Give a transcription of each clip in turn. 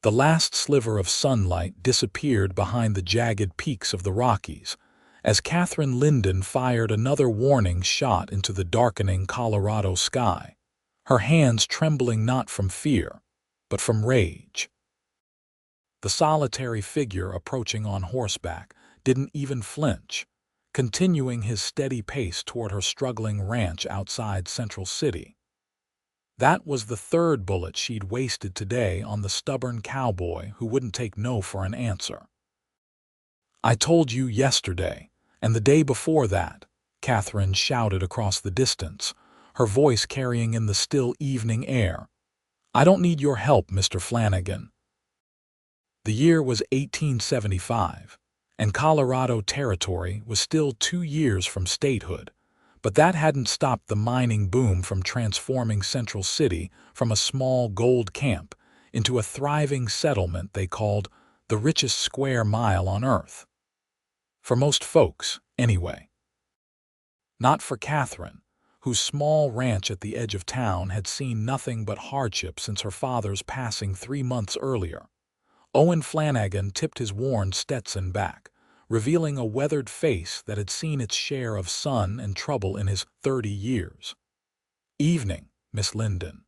The last sliver of sunlight disappeared behind the jagged peaks of the Rockies, as Katherine Lyndon fired another warning shot into the darkening Colorado sky, her hands trembling not from fear, but from rage. The solitary figure approaching on horseback didn't even flinch, continuing his steady pace toward her struggling ranch outside Central City. That was the third bullet she'd wasted today on the stubborn cowboy who wouldn't take no for an answer. "I told you yesterday, and the day before that," Katherine shouted across the distance, her voice carrying in the still evening air. "I don't need your help, Mr. Flanagan." The year was 1875, and Colorado Territory was still 2 years from statehood, but that hadn't stopped the mining boom from transforming Central City from a small gold camp into a thriving settlement they called the richest square mile on Earth. For most folks, anyway. Not for Katherine, whose small ranch at the edge of town had seen nothing but hardship since her father's passing 3 months earlier. Owen Flanagan tipped his worn Stetson back, revealing a weathered face that had seen its share of sun and trouble in his 30 years. "Evening, Miss Lyndon."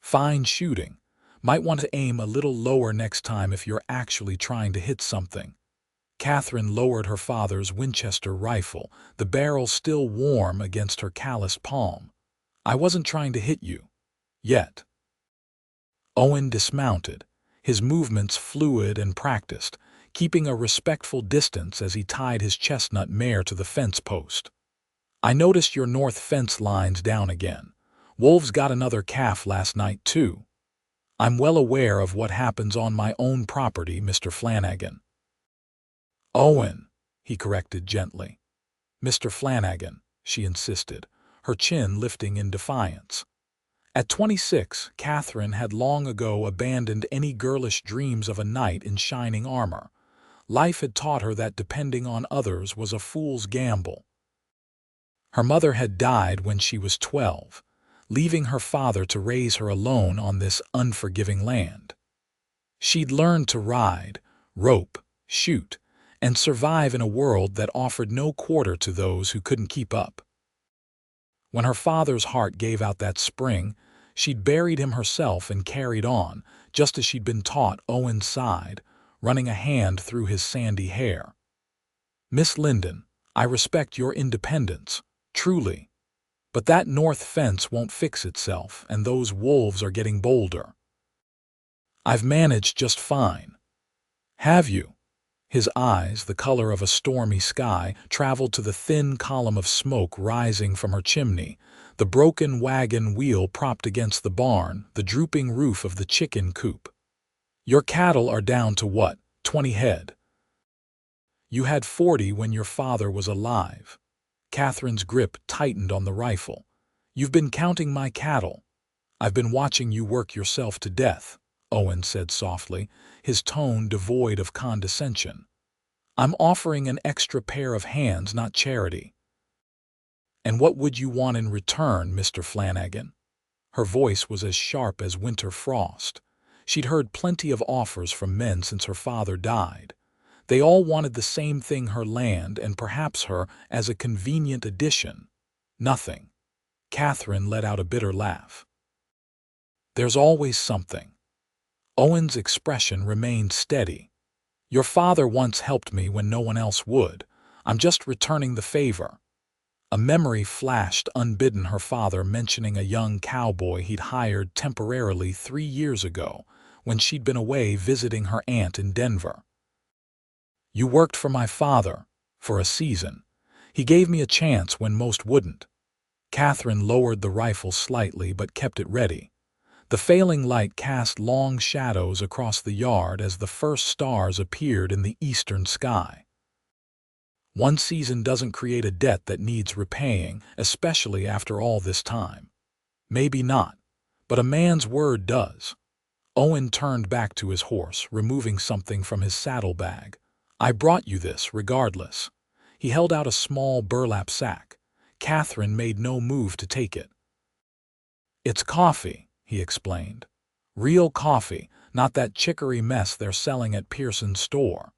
"Fine shooting. Might want to aim a little lower next time if you're actually trying to hit something." Katherine lowered her father's Winchester rifle, the barrel still warm against her calloused palm. "I wasn't trying to hit you. Yet." Owen dismounted, his movements fluid and practiced, keeping a respectful distance as he tied his chestnut mare to the fence post. "I noticed your north fence line's down again. Wolves got another calf last night, too. I'm well aware of what happens on my own property, Mr. Flanagan." "Owen," he corrected gently. "Mr. Flanagan," she insisted, her chin lifting in defiance. At 26, Katherine had long ago abandoned any girlish dreams of a knight in shining armor. Life had taught her that depending on others was a fool's gamble. Her mother had died when she was 12, leaving her father to raise her alone on this unforgiving land. She'd learned to ride, rope, shoot, and survive in a world that offered no quarter to those who couldn't keep up. When her father's heart gave out that spring, she'd buried him herself and carried on, just as she'd been taught. Owen sighed, running a hand through his sandy hair. "Miss Lyndon, I respect your independence, truly. But that north fence won't fix itself, and those wolves are getting bolder." "I've managed just fine." "Have you?" His eyes, the color of a stormy sky, traveled to the thin column of smoke rising from her chimney, the broken wagon wheel propped against the barn, the drooping roof of the chicken coop. "Your cattle are down to what, 20 head? You had 40 when your father was alive." Katherine's grip tightened on the rifle. "You've been counting my cattle." "I've been watching you work yourself to death," Owen said softly, his tone devoid of condescension. "I'm offering an extra pair of hands, not charity." "And what would you want in return, Mr. Flanagan?" Her voice was as sharp as winter frost. She'd heard plenty of offers from men since her father died. They all wanted the same thing, her land and perhaps her as a convenient addition. Nothing. Katherine let out a bitter laugh. "There's always something." Owen's expression remained steady. "Your father once helped me when no one else would. I'm just returning the favor." A memory flashed unbidden, her father mentioning a young cowboy he'd hired temporarily 3 years ago when she'd been away visiting her aunt in Denver. "You worked for my father, for a season. He gave me a chance when most wouldn't." Katherine lowered the rifle slightly but kept it ready. The failing light cast long shadows across the yard as the first stars appeared in the eastern sky. "One season doesn't create a debt that needs repaying, especially after all this time." "Maybe not, but a man's word does." Owen turned back to his horse, removing something from his saddlebag. "I brought you this, regardless." He held out a small burlap sack. Katherine made no move to take it. "It's coffee," he explained. "Real coffee, not that chicory mess they're selling at Pearson's store.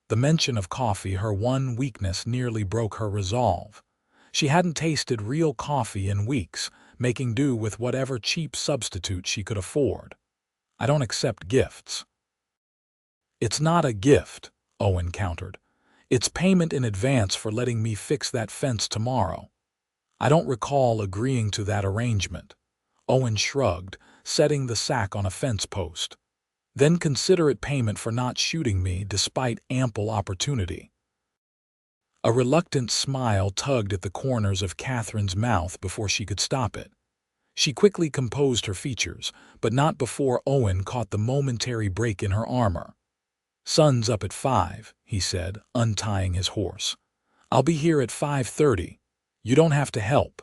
The mention of coffee, her one weakness, nearly broke her resolve. She hadn't tasted real coffee in weeks, making do with whatever cheap substitute she could afford. I don't accept gifts. It's not a gift, Owen countered. It's payment in advance for letting me fix that fence tomorrow. I don't recall agreeing to that arrangement. Owen shrugged, setting the sack on a fence post. Then consider it payment for not shooting me despite ample opportunity. A reluctant smile tugged at the corners of Katherine's mouth before she could stop it. She quickly composed her features, but not before Owen caught the momentary break in her armor. "Sun's up at 5, he said, untying his horse. "I'll be here at 5:30. You don't have to help.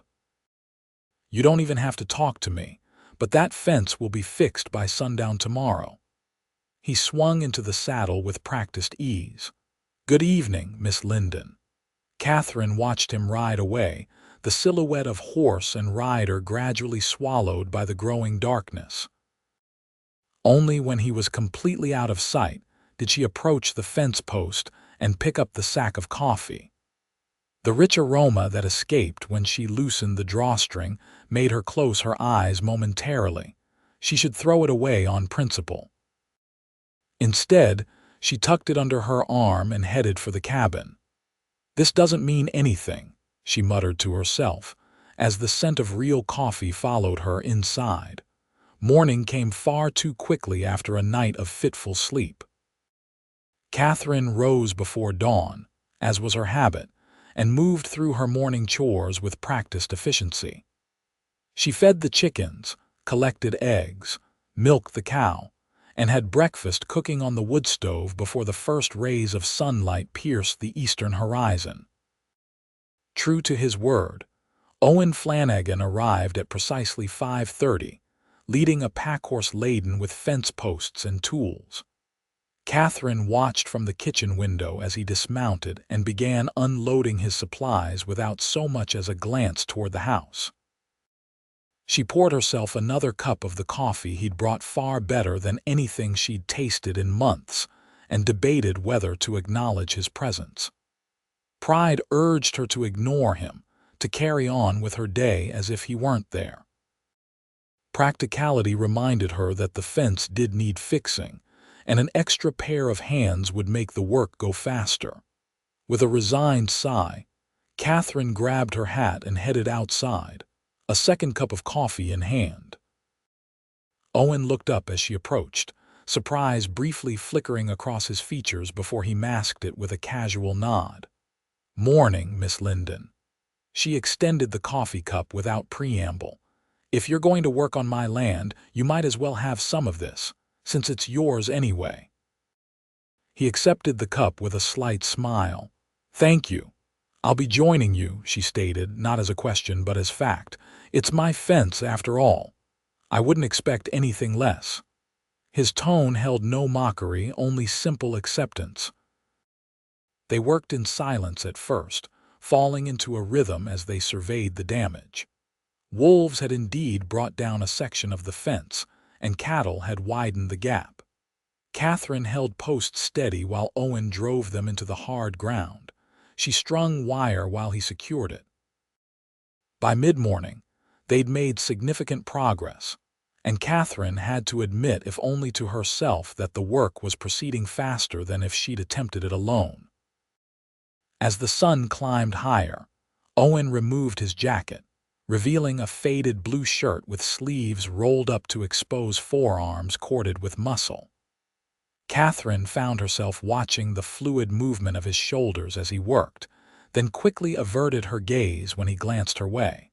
You don't even have to talk to me, but that fence will be fixed by sundown tomorrow." He swung into the saddle with practiced ease. "Good evening, Miss Lyndon." Katherine watched him ride away, the silhouette of horse and rider gradually swallowed by the growing darkness. Only when he was completely out of sight did she approach the fence post and pick up the sack of coffee. The rich aroma that escaped when she loosened the drawstring made her close her eyes momentarily. She should throw it away on principle. Instead, she tucked it under her arm and headed for the cabin. "This doesn't mean anything," she muttered to herself, as the scent of real coffee followed her inside. Morning came far too quickly after a night of fitful sleep. Katherine rose before dawn, as was her habit, and moved through her morning chores with practiced efficiency. She fed the chickens, collected eggs, milked the cow, and had breakfast cooking on the wood stove before the first rays of sunlight pierced the eastern horizon. True to his word, Owen Flanagan arrived at precisely 5:30, leading a packhorse laden with fence posts and tools. Katherine watched from the kitchen window as he dismounted and began unloading his supplies without so much as a glance toward the house. She poured herself another cup of the coffee he'd brought, far better than anything she'd tasted in months, and debated whether to acknowledge his presence. Pride urged her to ignore him, to carry on with her day as if he weren't there. Practicality reminded her that the fence did need fixing, and an extra pair of hands would make the work go faster. With a resigned sigh, Katherine grabbed her hat and headed outside, a second cup of coffee in hand. Owen looked up as she approached, surprise briefly flickering across his features before he masked it with a casual nod. "Morning, Miss Lyndon." She extended the coffee cup without preamble. "If you're going to work on my land, you might as well have some of this, since it's yours anyway." He accepted the cup with a slight smile. "Thank you. I'll be joining you," she stated, not as a question but as fact. "It's my fence after all. I wouldn't expect anything less." His tone held no mockery, only simple acceptance. They worked in silence at first, falling into a rhythm as they surveyed the damage. Wolves had indeed brought down a section of the fence, and cattle had widened the gap. Katherine held posts steady while Owen drove them into the hard ground. She strung wire while he secured it. By mid-morning, they'd made significant progress, and Katherine had to admit, if only to herself, that the work was proceeding faster than if she'd attempted it alone. As the sun climbed higher, Owen removed his jacket, revealing a faded blue shirt with sleeves rolled up to expose forearms corded with muscle. Katherine found herself watching the fluid movement of his shoulders as he worked, then quickly averted her gaze when he glanced her way.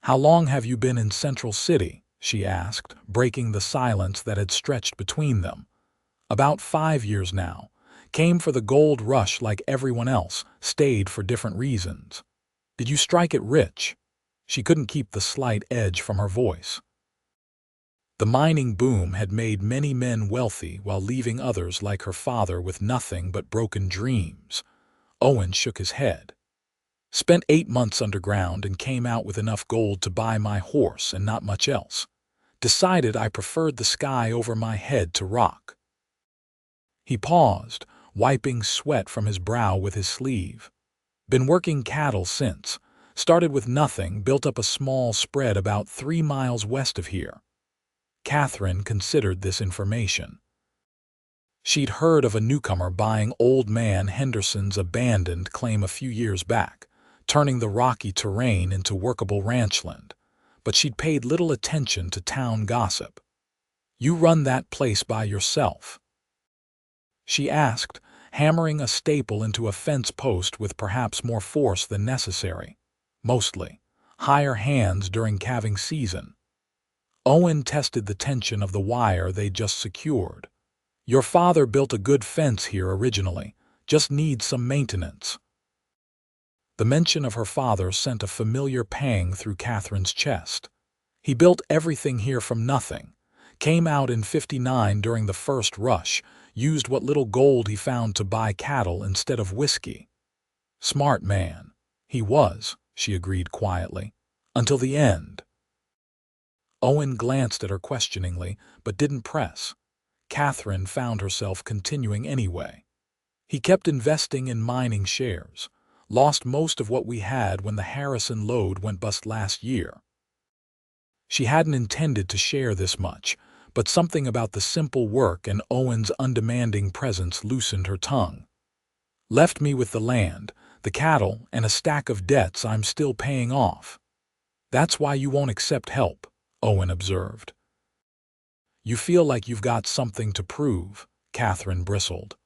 "How long have you been in Central City?" she asked, breaking the silence that had stretched between them. "About 5 years now. Came for the gold rush like everyone else, stayed for different reasons." "Did you strike it rich?" She couldn't keep the slight edge from her voice. The mining boom had made many men wealthy while leaving others like her father with nothing but broken dreams. Owen shook his head. "Spent 8 months underground and came out with enough gold to buy my horse and not much else. Decided I preferred the sky over my head to rock." He paused, wiping sweat from his brow with his sleeve. "Been working cattle since. Started with nothing, built up a small spread about 3 miles west of here." Katherine considered this information. She'd heard of a newcomer buying Old Man Henderson's abandoned claim a few years back, turning the rocky terrain into workable ranchland, but she'd paid little attention to town gossip. "You run that place by yourself?" she asked, hammering a staple into a fence post with perhaps more force than necessary. "Mostly. Hire hands during calving season." Owen tested the tension of the wire they'd just secured. "Your father built a good fence here originally, just needs some maintenance." The mention of her father sent a familiar pang through Katherine's chest. "He built everything here from nothing. Came out in '59 during the first rush, used what little gold he found to buy cattle instead of whiskey." "Smart man." "He was," she agreed quietly, "until the end." Owen glanced at her questioningly, but didn't press. Katherine found herself continuing anyway. "He kept investing in mining shares. Lost most of what we had when the Harrison lode went bust last year." She hadn't intended to share this much, but something about the simple work and Owen's undemanding presence loosened her tongue. "Left me with the land, the cattle, and a stack of debts I'm still paying off." "That's why you won't accept help," Owen observed. "You feel like you've got something to prove," Katherine bristled.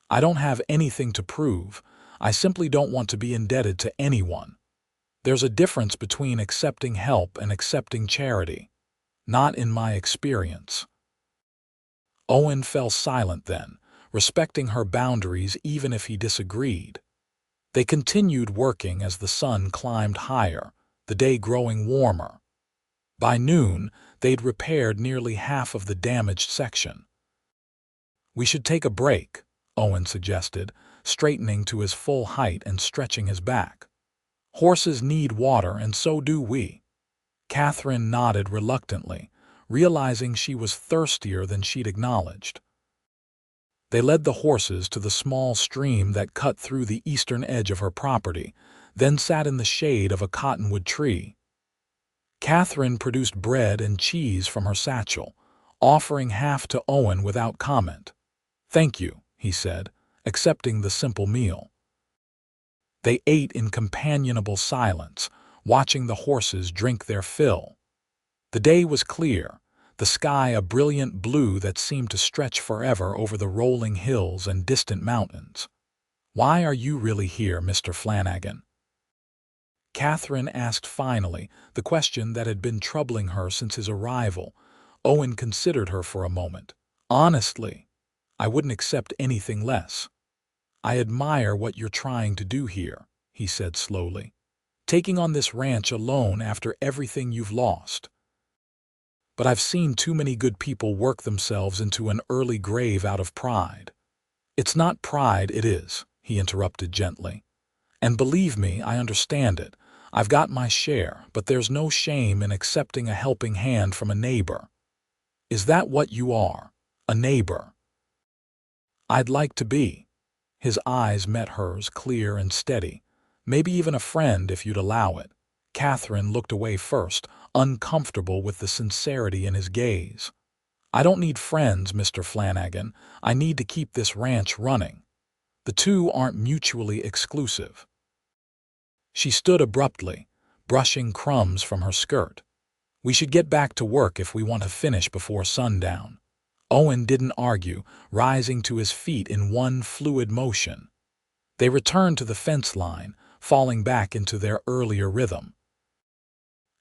"I don't have anything to prove. I simply don't want to be indebted to anyone. There's a difference between accepting help and accepting charity. Not in my experience." Owen fell silent then, respecting her boundaries even if he disagreed. They continued working as the sun climbed higher, the day growing warmer. By noon, they'd repaired nearly half of the damaged section. "We should take a break," Owen suggested, straightening to his full height and stretching his back. "Horses need water, and so do we." Katherine nodded reluctantly, realizing she was thirstier than she'd acknowledged. They led the horses to the small stream that cut through the eastern edge of her property, then sat in the shade of a cottonwood tree. Katherine produced bread and cheese from her satchel, offering half to Owen without comment. "Thank you," he said, accepting the simple meal. They ate in companionable silence, watching the horses drink their fill. The day was clear, the sky a brilliant blue that seemed to stretch forever over the rolling hills and distant mountains. "Why are you really here, Mr. Flanagan?" Katherine asked finally, the question that had been troubling her since his arrival. Owen considered her for a moment. "Honestly, I wouldn't accept anything less. I admire what you're trying to do here," he said slowly. "Taking on this ranch alone after everything you've lost. But I've seen too many good people work themselves into an early grave out of pride." "It's not pride, it is," he interrupted gently. "And believe me, I understand it. I've got my share, but there's no shame in accepting a helping hand from a neighbor." "Is that what you are? A neighbor?" "I'd like to be." His eyes met hers, clear and steady. "Maybe even a friend if you'd allow it." Katherine looked away first, uncomfortable with the sincerity in his gaze. "I don't need friends, Mr. Flanagan. I need to keep this ranch running. The two aren't mutually exclusive." She stood abruptly, brushing crumbs from her skirt. "We should get back to work if we want to finish before sundown." Owen didn't argue, rising to his feet in one fluid motion. They returned to the fence line, falling back into their earlier rhythm.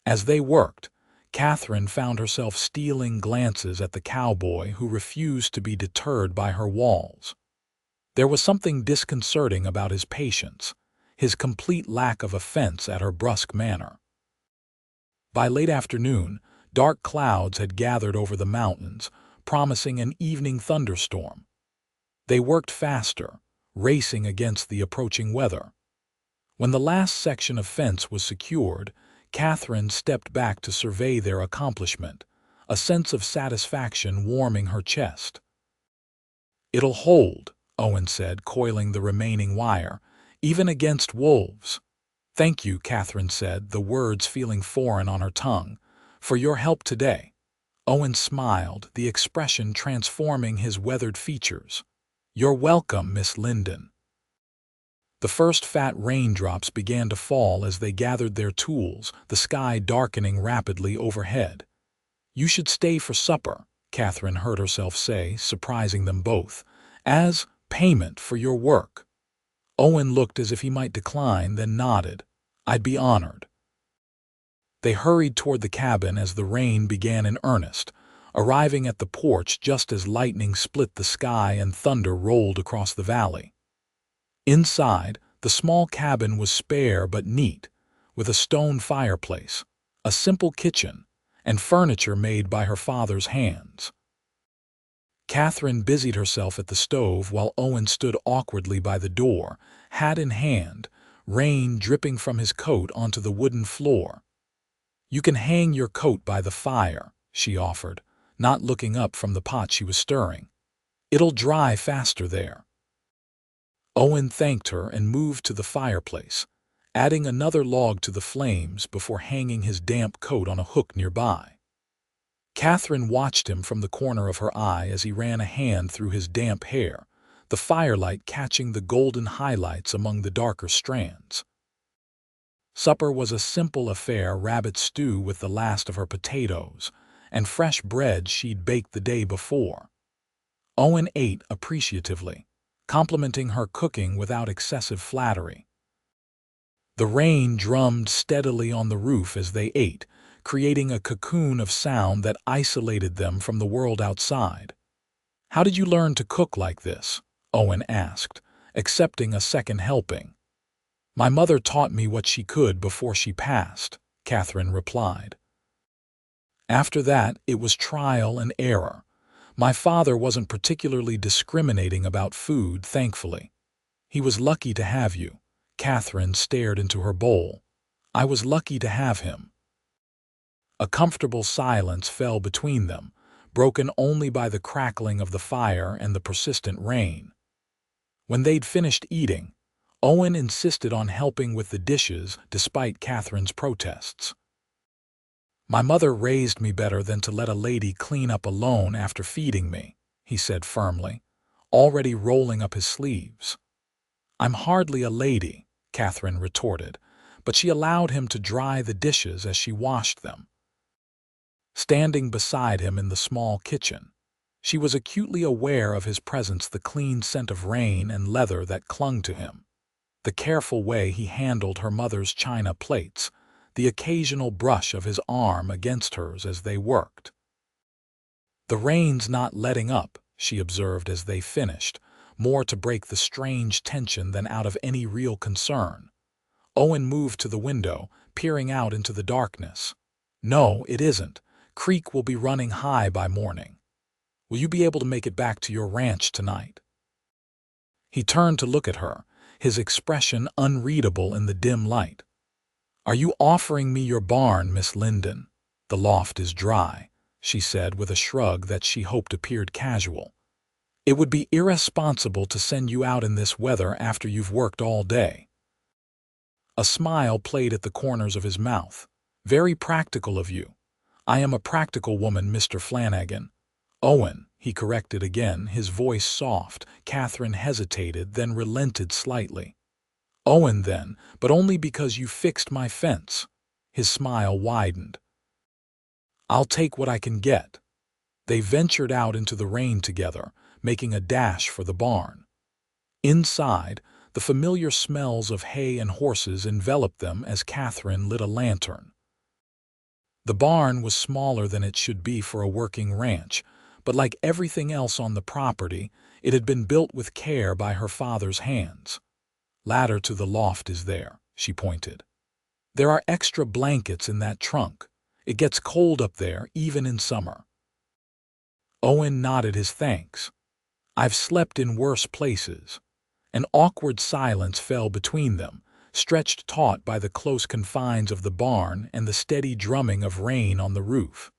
As they worked, Katherine found herself stealing glances at the cowboy who refused to be deterred by her walls. There was something disconcerting about his patience, his complete lack of offense at her brusque manner. By late afternoon, dark clouds had gathered over the mountains, promising an evening thunderstorm. They worked faster, racing against the approaching weather. When the last section of fence was secured, Katherine stepped back to survey their accomplishment, a sense of satisfaction warming her chest. "It'll hold," Owen said, coiling the remaining wire, "even against wolves." "Thank you," Katherine said, the words feeling foreign on her tongue, "for your help today." Owen smiled, the expression transforming his weathered features. "You're welcome, Miss Lyndon." The first fat raindrops began to fall as they gathered their tools, the sky darkening rapidly overhead. "You should stay for supper," Katherine heard herself say, surprising them both, "as payment for your work." Owen looked as if he might decline, then nodded. "I'd be honored." They hurried toward the cabin as the rain began in earnest, arriving at the porch just as lightning split the sky and thunder rolled across the valley. Inside, the small cabin was spare but neat, with a stone fireplace, a simple kitchen, and furniture made by her father's hands. Katherine busied herself at the stove while Owen stood awkwardly by the door, hat in hand, rain dripping from his coat onto the wooden floor. "You can hang your coat by the fire," she offered, not looking up from the pot she was stirring. "It'll dry faster there." Owen thanked her and moved to the fireplace, adding another log to the flames before hanging his damp coat on a hook nearby. Katherine watched him from the corner of her eye as he ran a hand through his damp hair, the firelight catching the golden highlights among the darker strands. Supper was a simple affair: rabbit stew with the last of her potatoes, and fresh bread she'd baked the day before. Owen ate appreciatively, complimenting her cooking without excessive flattery. The rain drummed steadily on the roof as they ate, creating a cocoon of sound that isolated them from the world outside. "How did you learn to cook like this?" Owen asked, accepting a second helping. "My mother taught me what she could before she passed," Katherine replied. "After that, it was trial and error. My father wasn't particularly discriminating about food, thankfully." "He was lucky to have you." Katherine stared into her bowl. "I was lucky to have him." A comfortable silence fell between them, broken only by the crackling of the fire and the persistent rain. When they'd finished eating, Owen insisted on helping with the dishes despite Katherine's protests. "My mother raised me better than to let a lady clean up alone after feeding me," he said firmly, already rolling up his sleeves. "I'm hardly a lady," Katherine retorted, but she allowed him to dry the dishes as she washed them. Standing beside him in the small kitchen, she was acutely aware of his presence, the clean scent of rain and leather that clung to him, the careful way he handled her mother's china plates, the occasional brush of his arm against hers as they worked. "The rain's not letting up," she observed as they finished, more to break the strange tension than out of any real concern. Owen moved to the window, peering out into the darkness. "No, it isn't. Creek will be running high by morning. Will you be able to make it back to your ranch tonight?" He turned to look at her, his expression unreadable in the dim light. "Are you offering me your barn, Miss Lyndon? The loft is dry," she said with a shrug that she hoped appeared casual. "It would be irresponsible to send you out in this weather after you've worked all day." A smile played at the corners of his mouth. "Very practical of you." "I am a practical woman, Mr. Flanagan." "Owen," he corrected again, his voice soft. Katherine hesitated, then relented slightly. "Owen, then, but only because you fixed my fence." His smile widened. "I'll take what I can get." They ventured out into the rain together, making a dash for the barn. Inside, the familiar smells of hay and horses enveloped them as Katherine lit a lantern. The barn was smaller than it should be for a working ranch, but like everything else on the property, it had been built with care by her father's hands. "Ladder to the loft is there," she pointed. "There are extra blankets in that trunk. It gets cold up there, even in summer." Owen nodded his thanks. "I've slept in worse places." An awkward silence fell between them, stretched taut by the close confines of the barn and the steady drumming of rain on the roof.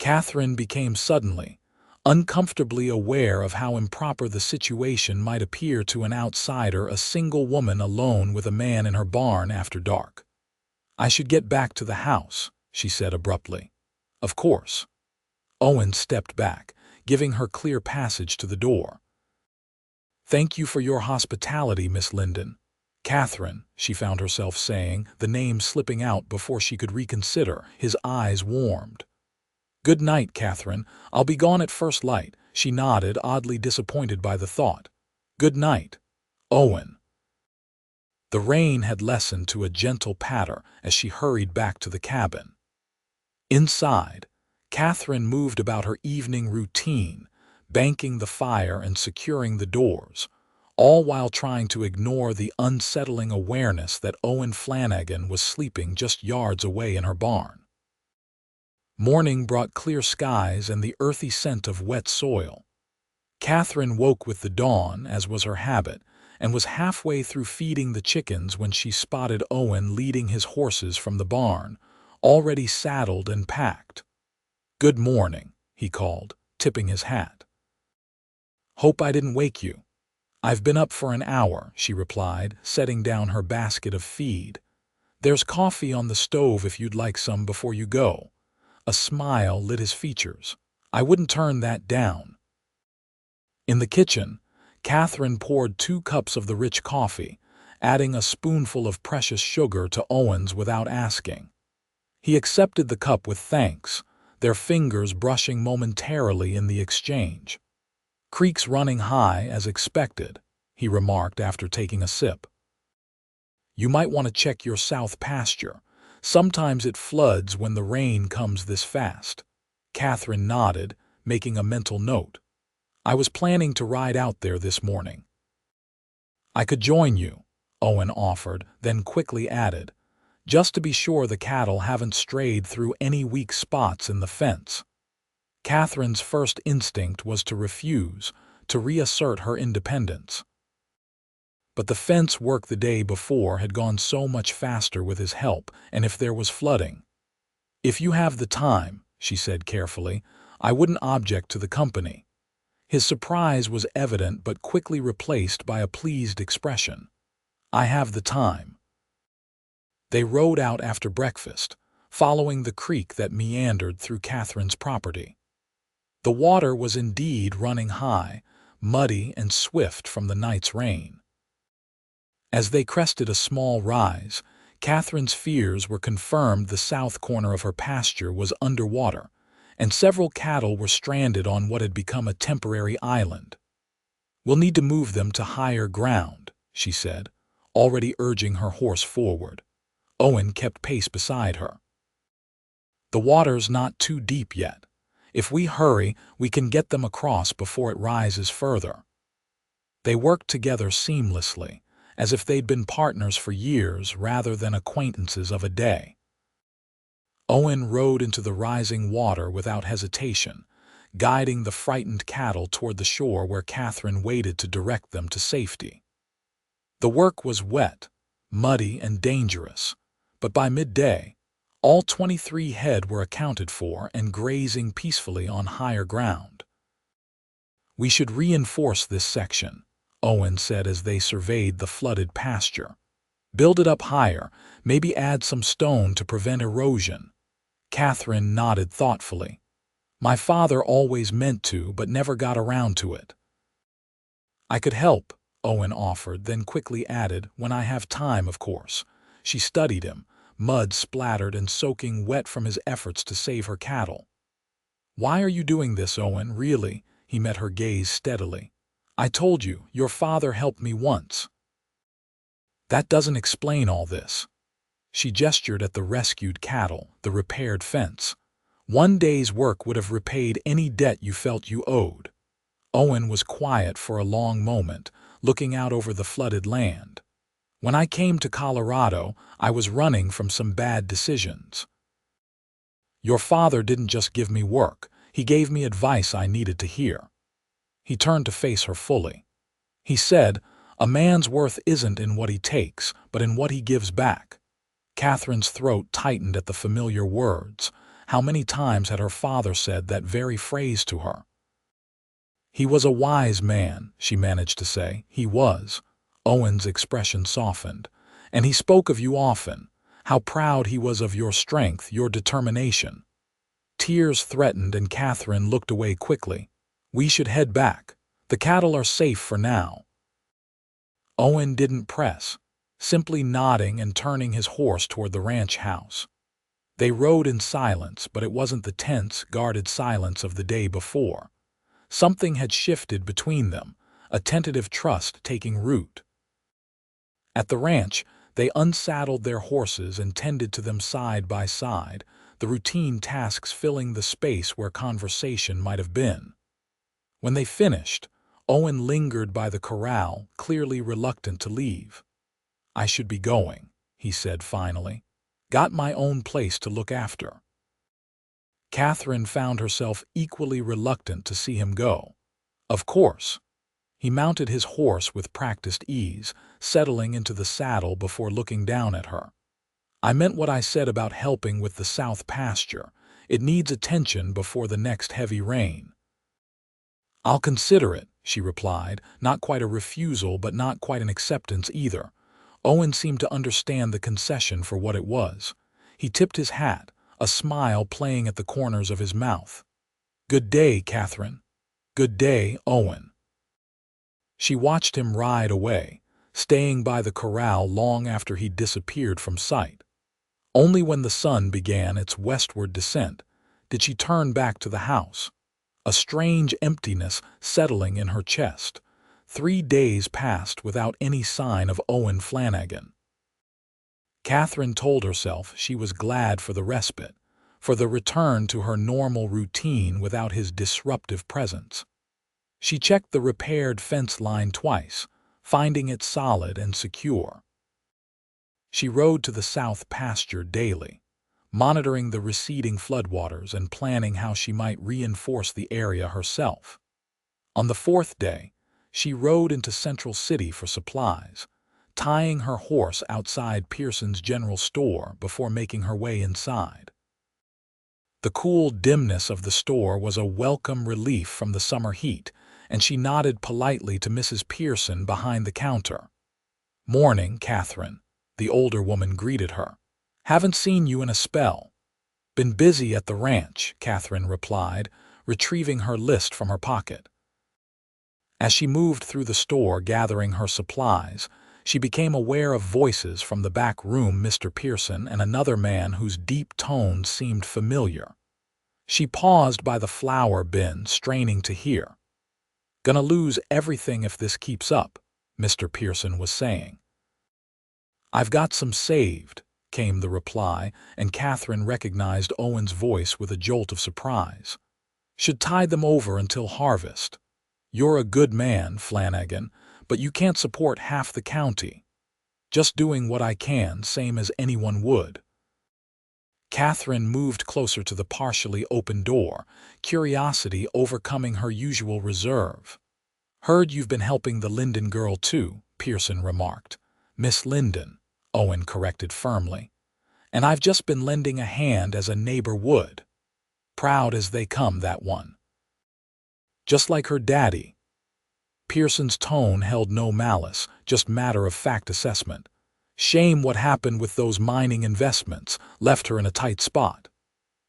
Katherine became suddenly, uncomfortably aware of how improper the situation might appear to an outsider, a single woman alone with a man in her barn after dark. "I should get back to the house," she said abruptly. "Of course." Owen stepped back, giving her clear passage to the door. "Thank you for your hospitality, Miss Lyndon." "Katherine," she found herself saying, the name slipping out before she could reconsider. His eyes warmed. "Good night, Katherine. I'll be gone at first light." She nodded, oddly disappointed by the thought. "Good night, Owen." The rain had lessened to a gentle patter as she hurried back to the cabin. Inside, Katherine moved about her evening routine, banking the fire and securing the doors, all while trying to ignore the unsettling awareness that Owen Flanagan was sleeping just yards away in her barn. Morning brought clear skies and the earthy scent of wet soil. Katherine woke with the dawn, as was her habit, and was halfway through feeding the chickens when she spotted Owen leading his horses from the barn, already saddled and packed. "Good morning," he called, tipping his hat. "Hope I didn't wake you." "I've been up for an hour," she replied, setting down her basket of feed. "There's coffee on the stove if you'd like some before you go." A smile lit his features. "I wouldn't turn that down." In the kitchen, Katherine poured 2 cups of the rich coffee, adding a spoonful of precious sugar to Owen's without asking. He accepted the cup with thanks, their fingers brushing momentarily in the exchange. "Creek's running high, as expected," he remarked after taking a sip. "You might want to check your south pasture. Sometimes it floods when the rain comes this fast." Katherine nodded, making a mental note. "I was planning to ride out there this morning." "I could join you," Owen offered, then quickly added, "just to be sure the cattle haven't strayed through any weak spots in the fence." Katherine's first instinct was to refuse, to reassert her independence. But the fence work the day before had gone so much faster with his help, and if there was flooding. "If you have the time," she said carefully, "I wouldn't object to the company." His surprise was evident but quickly replaced by a pleased expression. "I have the time." They rode out after breakfast, following the creek that meandered through Katherine's property. The water was indeed running high, muddy and swift from the night's rain. As they crested a small rise, Katherine's fears were confirmed. The south corner of her pasture was underwater, and several cattle were stranded on what had become a temporary island. "We'll need to move them to higher ground," she said, already urging her horse forward. Owen kept pace beside her. "The water's not too deep yet. If we hurry, we can get them across before it rises further." They worked together seamlessly, as if they'd been partners for years rather than acquaintances of a day. Owen rode into the rising water without hesitation, guiding the frightened cattle toward the shore where Katherine waited to direct them to safety. The work was wet, muddy, and dangerous, but by midday, all 23 head were accounted for and grazing peacefully on higher ground. "We should reinforce this section," Owen said as they surveyed the flooded pasture. "Build it up higher, maybe add some stone to prevent erosion." Katherine nodded thoughtfully. "My father always meant to, but never got around to it." "I could help," Owen offered, then quickly added, "when I have time, of course." She studied him, mud splattered and soaking wet from his efforts to save her cattle. "Why are you doing this, Owen, really?" He met her gaze steadily. "I told you, your father helped me once." "That doesn't explain all this." She gestured at the rescued cattle, the repaired fence. "One day's work would have repaid any debt you felt you owed." Owen was quiet for a long moment, looking out over the flooded land. "When I came to Colorado, I was running from some bad decisions. Your father didn't just give me work, he gave me advice I needed to hear." He turned to face her fully. He said, "A man's worth isn't in what he takes, but in what he gives back." Katherine's throat tightened at the familiar words. How many times had her father said that very phrase to her? "He was a wise man," she managed to say. "He was." Owen's expression softened. "And he spoke of you often, how proud he was of your strength, your determination." Tears threatened and Katherine looked away quickly. "We should head back. The cattle are safe for now." Owen didn't press, simply nodding and turning his horse toward the ranch house. They rode in silence, but it wasn't the tense, guarded silence of the day before. Something had shifted between them, a tentative trust taking root. At the ranch, they unsaddled their horses and tended to them side by side, the routine tasks filling the space where conversation might have been. When they finished, Owen lingered by the corral, clearly reluctant to leave. "I should be going," he said finally. "Got my own place to look after." Katherine found herself equally reluctant to see him go. Of course. He mounted his horse with practiced ease, settling into the saddle before looking down at her. "I meant what I said about helping with the south pasture. It needs attention before the next heavy rain." "I'll consider it," she replied, not quite a refusal but not quite an acceptance either. Owen seemed to understand the concession for what it was. He tipped his hat, a smile playing at the corners of his mouth. "Good day, Katherine." "Good day, Owen." She watched him ride away, staying by the corral long after he'd disappeared from sight. Only when the sun began its westward descent did she turn back to the house, a strange emptiness settling in her chest. 3 days passed without any sign of Owen Flanagan. Katherine told herself she was glad for the respite, for the return to her normal routine without his disruptive presence. She checked the repaired fence line twice, finding it solid and secure. She rode to the south pasture daily, monitoring the receding floodwaters and planning how she might reinforce the area herself. On the 4th day, she rode into Central City for supplies, tying her horse outside Pearson's general store before making her way inside. The cool dimness of the store was a welcome relief from the summer heat, and she nodded politely to Mrs. Pearson behind the counter. "Morning, Katherine," the older woman greeted her. "Haven't seen you in a spell." "Been busy at the ranch," Katherine replied, retrieving her list from her pocket. As she moved through the store gathering her supplies, she became aware of voices from the back room, Mr. Pearson and another man whose deep tones seemed familiar. She paused by the flour bin, straining to hear. "Gonna lose everything if this keeps up," Mr. Pearson was saying. "I've got some saved," came the reply, and Katherine recognized Owen's voice with a jolt of surprise. "Should tide them over until harvest. You're a good man, Flanagan, but you can't support half the county. Just doing what I can, same as anyone would." Katherine moved closer to the partially open door, curiosity overcoming her usual reserve. "Heard you've been helping the Lyndon girl too," Pearson remarked. "Miss Lyndon," Owen corrected firmly. "And I've just been lending a hand as a neighbor would. Proud as they come, that one. Just like her daddy." Pearson's tone held no malice, just matter-of-fact assessment. "Shame what happened with those mining investments, left her in a tight spot."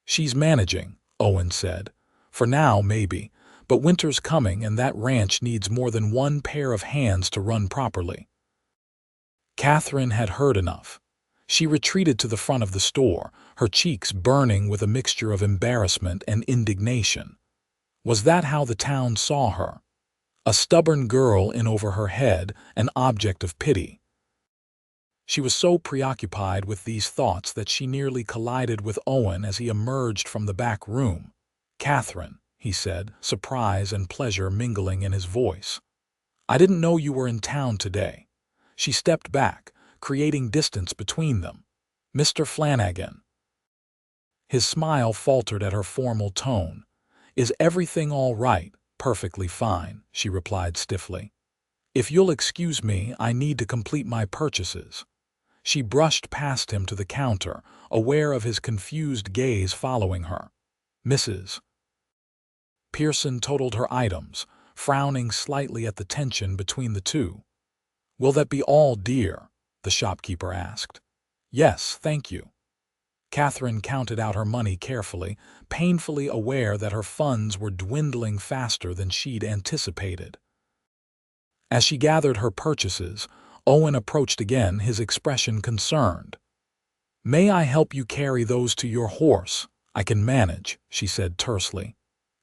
"She's managing," Owen said. "For now, maybe, but winter's coming and that ranch needs more than one pair of hands to run properly." Katherine had heard enough. She retreated to the front of the store, her cheeks burning with a mixture of embarrassment and indignation. Was that how the town saw her? A stubborn girl in over her head, an object of pity. She was so preoccupied with these thoughts that she nearly collided with Owen as he emerged from the back room. "Katherine," he said, surprise and pleasure mingling in his voice. "I didn't know you were in town today." She stepped back, creating distance between them. "Mr. Flanagan." His smile faltered at her formal tone. "Is everything all right?" "Perfectly fine," she replied stiffly. "If you'll excuse me, I need to complete my purchases." She brushed past him to the counter, aware of his confused gaze following her. Mrs. Pearson totaled her items, frowning slightly at the tension between the two. "Will that be all, dear?" the shopkeeper asked. "Yes, thank you." Katherine counted out her money carefully, painfully aware that her funds were dwindling faster than she'd anticipated. As she gathered her purchases, Owen approached again, his expression concerned. "May I help you carry those to your horse? I can manage," she said tersely.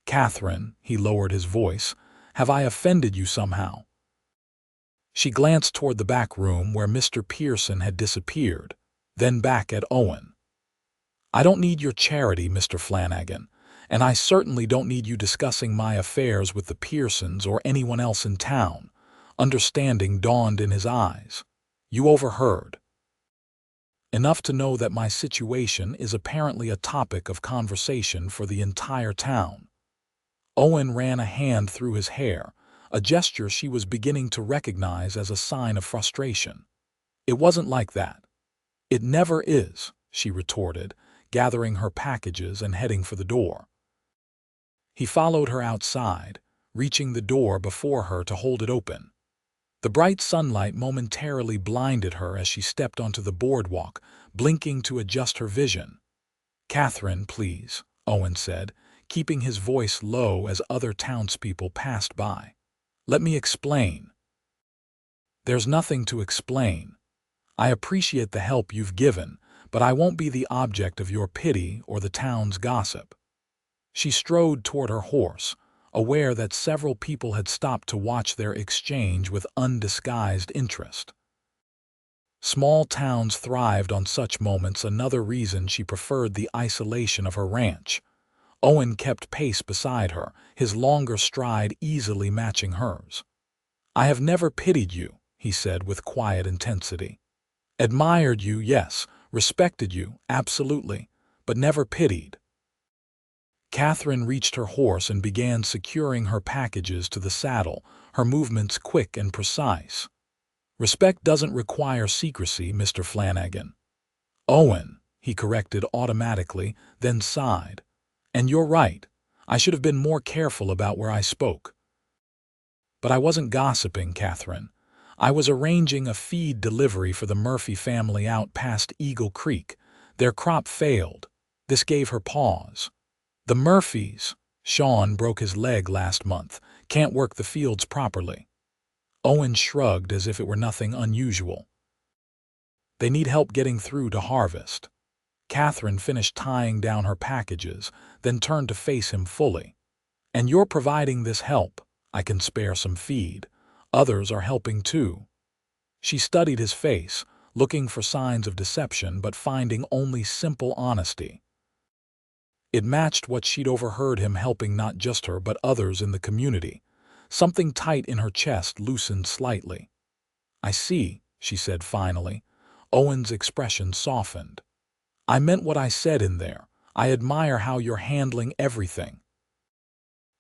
"Katherine," he lowered his voice, "have I offended you somehow?" She glanced toward the back room where Mr. Pearson had disappeared, then back at Owen. "I don't need your charity, Mr. Flanagan, and I certainly don't need you discussing my affairs with the Pearsons or anyone else in town." Understanding dawned in his eyes. "You overheard. Enough to know that my situation is apparently a topic of conversation for the entire town." Owen ran a hand through his hair, a gesture she was beginning to recognize as a sign of frustration. "It wasn't like that." "It never is," she retorted, gathering her packages and heading for the door. He followed her outside, reaching the door before her to hold it open. The bright sunlight momentarily blinded her as she stepped onto the boardwalk, blinking to adjust her vision. "Katherine, please," Owen said, keeping his voice low as other townspeople passed by. "Let me explain." "There's nothing to explain. I appreciate the help you've given, but I won't be the object of your pity or the town's gossip." She strode toward her horse, aware that several people had stopped to watch their exchange with undisguised interest. Small towns thrived on such moments, another reason she preferred the isolation of her ranch. Owen kept pace beside her, his longer stride easily matching hers. "I have never pitied you," he said with quiet intensity. "Admired you, yes, respected you, absolutely, but never pitied." Katherine reached her horse and began securing her packages to the saddle, her movements quick and precise. "Respect doesn't require secrecy, Mr. Flanagan." "Owen," he corrected automatically, then sighed. "And you're right. I should have been more careful about where I spoke." "But I wasn't gossiping, Katherine. I was arranging a feed delivery for the Murphy family out past Eagle Creek. Their crop failed." This gave her pause. "The Murphys. Sean broke his leg last month. Can't work the fields properly." Owen shrugged as if it were nothing unusual. "They need help getting through to harvest." Katherine finished tying down her packages, then turned to face him fully. "And you're providing this help. I can spare some feed. Others are helping too." She studied his face, looking for signs of deception but finding only simple honesty. It matched what she'd overheard him helping not just her but others in the community. Something tight in her chest loosened slightly. "I see," she said finally. Owen's expression softened. "I meant what I said in there. I admire how you're handling everything.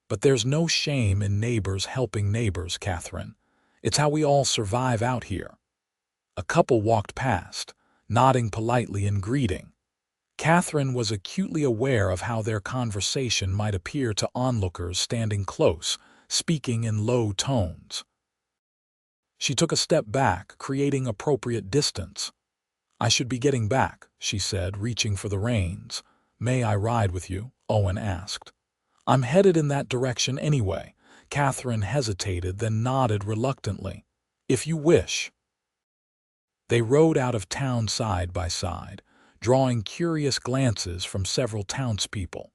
But there's no shame in neighbors helping neighbors, Katherine. It's how we all survive out here." A couple walked past, nodding politely in greeting. Katherine was acutely aware of how their conversation might appear to onlookers standing close, speaking in low tones. She took a step back, creating appropriate distance. "I should be getting back," she said, reaching for the reins. "May I ride with you?" Owen asked. "I'm headed in that direction anyway." Katherine hesitated, then nodded reluctantly. "If you wish." They rode out of town side by side, drawing curious glances from several townspeople.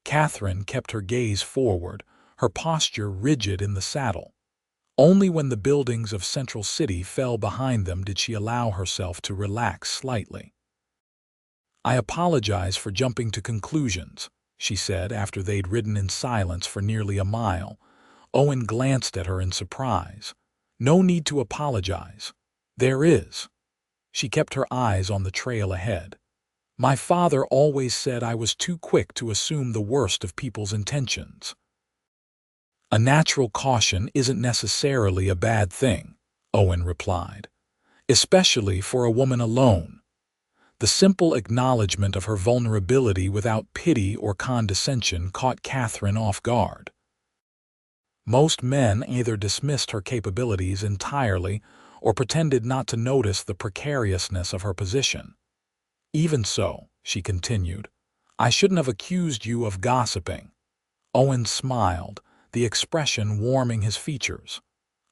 Katherine kept her gaze forward, her posture rigid in the saddle. Only when the buildings of Central City fell behind them did she allow herself to relax slightly. "I apologize for jumping to conclusions," she said after they'd ridden in silence for nearly a mile. Owen glanced at her in surprise. "No need to apologize." "There is." She kept her eyes on the trail ahead. "My father always said I was too quick to assume the worst of people's intentions." "A natural caution isn't necessarily a bad thing," Owen replied. especially for a woman alone. The simple acknowledgement of her vulnerability without pity or condescension caught Katherine off guard. Most men either dismissed her capabilities entirely or pretended not to notice the precariousness of her position. "Even so," she continued, "I shouldn't have accused you of gossiping." Owen smiled, the expression warming his features.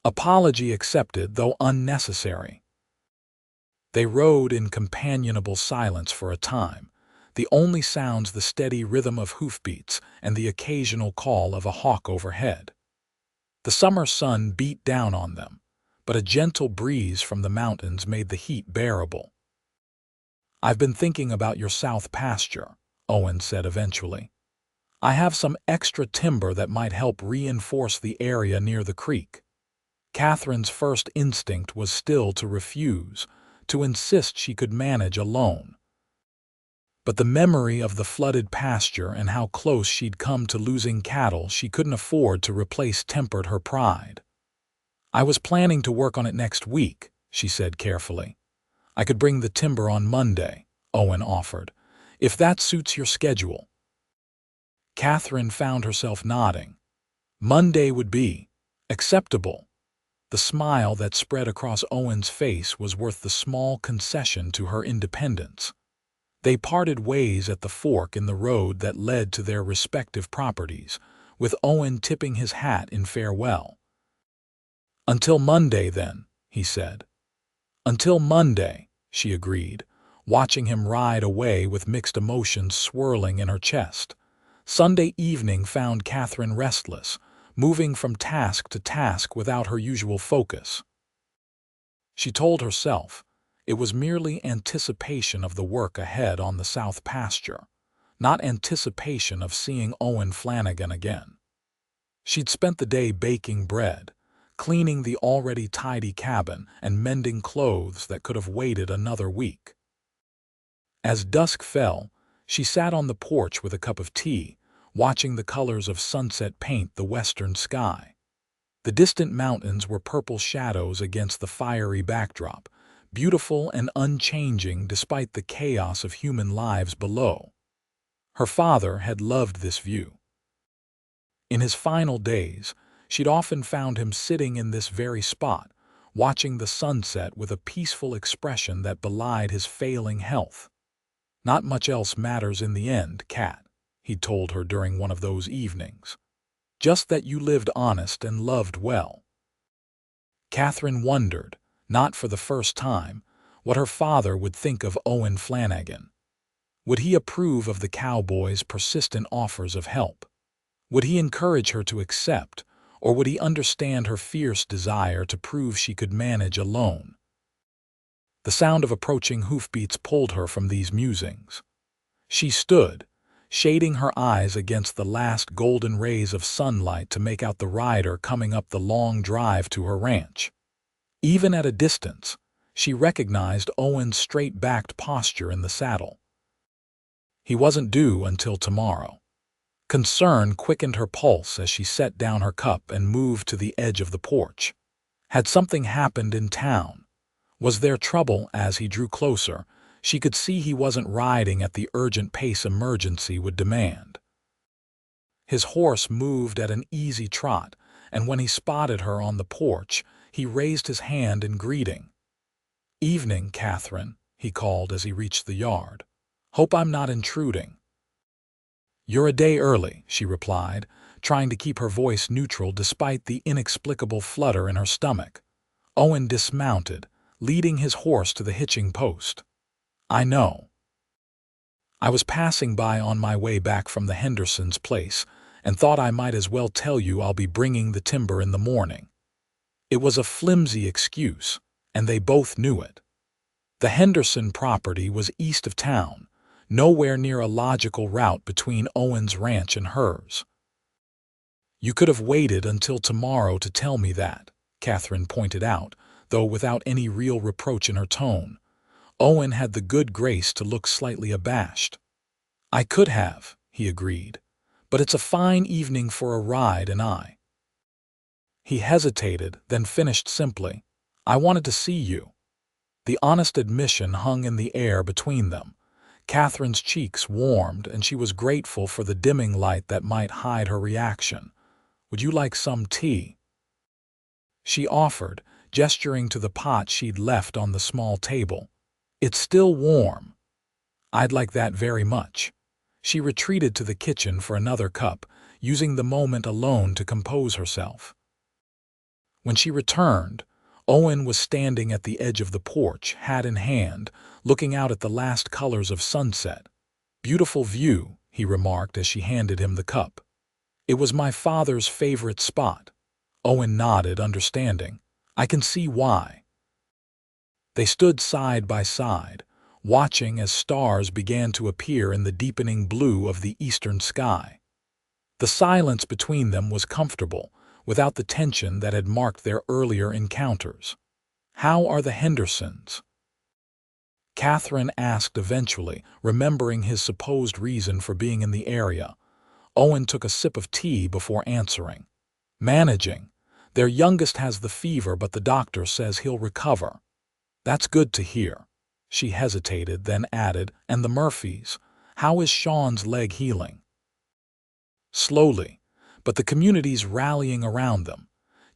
Apology accepted, though unnecessary. They rode in companionable silence for a time, the only sounds the steady rhythm of hoofbeats and the occasional call of a hawk overhead. The summer sun beat down on them, but a gentle breeze from the mountains made the heat bearable. "I've been thinking about your south pasture," Owen said eventually. "I have some extra timber that might help reinforce the area near the creek." Katherine's first instinct was still to refuse, to insist she could manage alone. But the memory of the flooded pasture and how close she'd come to losing cattle she couldn't afford to replace tempered her pride. "I was planning to work on it next week," she said carefully. "I could bring the timber on Monday," Owen offered, "if that suits your schedule." Katherine found herself nodding. Monday would be acceptable. The smile that spread across Owen's face was worth the small concession to her independence. They parted ways at the fork in the road that led to their respective properties, with Owen tipping his hat in farewell. "Until Monday, then," he said. "Until Monday," she agreed, watching him ride away with mixed emotions swirling in her chest. Sunday evening found Katherine restless, moving from task to task without her usual focus. She told herself it was merely anticipation of the work ahead on the south pasture, not anticipation of seeing Owen Flanagan again. She'd spent the day baking bread, cleaning the already tidy cabin, and mending clothes that could have waited another week. As dusk fell, she sat on the porch with a cup of tea, watching the colors of sunset paint the western sky. The distant mountains were purple shadows against the fiery backdrop, beautiful and unchanging despite the chaos of human lives below. Her father had loved this view. In his final days, she'd often found him sitting in this very spot, watching the sunset with a peaceful expression that belied his failing health. "Not much else matters in the end, Kat," he'd told her during one of those evenings. "Just that you lived honest and loved well." Katherine wondered, not for the first time, what her father would think of Owen Flanagan. Would he approve of the cowboy's persistent offers of help? Would he encourage her to accept, or would he understand her fierce desire to prove she could manage alone? The sound of approaching hoofbeats pulled her from these musings. She stood, shading her eyes against the last golden rays of sunlight to make out the rider coming up the long drive to her ranch. Even at a distance, she recognized Owen's straight-backed posture in the saddle. He wasn't due until tomorrow. Concern quickened her pulse as she set down her cup and moved to the edge of the porch. Had something happened in town? Was there trouble? As he drew closer, she could see he wasn't riding at the urgent pace emergency would demand. His horse moved at an easy trot, and when he spotted her on the porch, he raised his hand in greeting. "Evening, Katherine," he called as he reached the yard. "Hope I'm not intruding." "You're a day early," she replied, trying to keep her voice neutral despite the inexplicable flutter in her stomach. Owen dismounted, leading his horse to the hitching post. "I know. I was passing by on my way back from the Hendersons' place and thought I might as well tell you I'll be bringing the timber in the morning." It was a flimsy excuse, and they both knew it. The Henderson property was east of town, nowhere near a logical route between Owen's ranch and hers. "You could have waited until tomorrow to tell me that," Katherine pointed out, though without any real reproach in her tone. Owen had the good grace to look slightly abashed. "I could have," he agreed, "but it's a fine evening for a ride and I—" He hesitated, then finished simply, "I wanted to see you." The honest admission hung in the air between them. Catherine's cheeks warmed, and she was grateful for the dimming light that might hide her reaction. "Would you like some tea?" she offered, gesturing to the pot she'd left on the small table. "It's still warm." "I'd like that very much." She retreated to the kitchen for another cup, using the moment alone to compose herself. When she returned, Owen was standing at the edge of the porch, hat in hand, looking out at the last colors of sunset. "Beautiful view," he remarked as she handed him the cup. "It was my father's favorite spot." Owen nodded, understanding. "I can see why." They stood side by side, watching as stars began to appear in the deepening blue of the eastern sky. The silence between them was comfortable, without the tension that had marked their earlier encounters. "How are the Hendersons?" Katherine asked eventually, remembering his supposed reason for being in the area. Owen took a sip of tea before answering. "Managing. Their youngest has the fever, but the doctor says he'll recover." "That's good to hear." She hesitated, then added, "And the Murphys? How is Sean's leg healing?" "Slowly, but the community's rallying around them.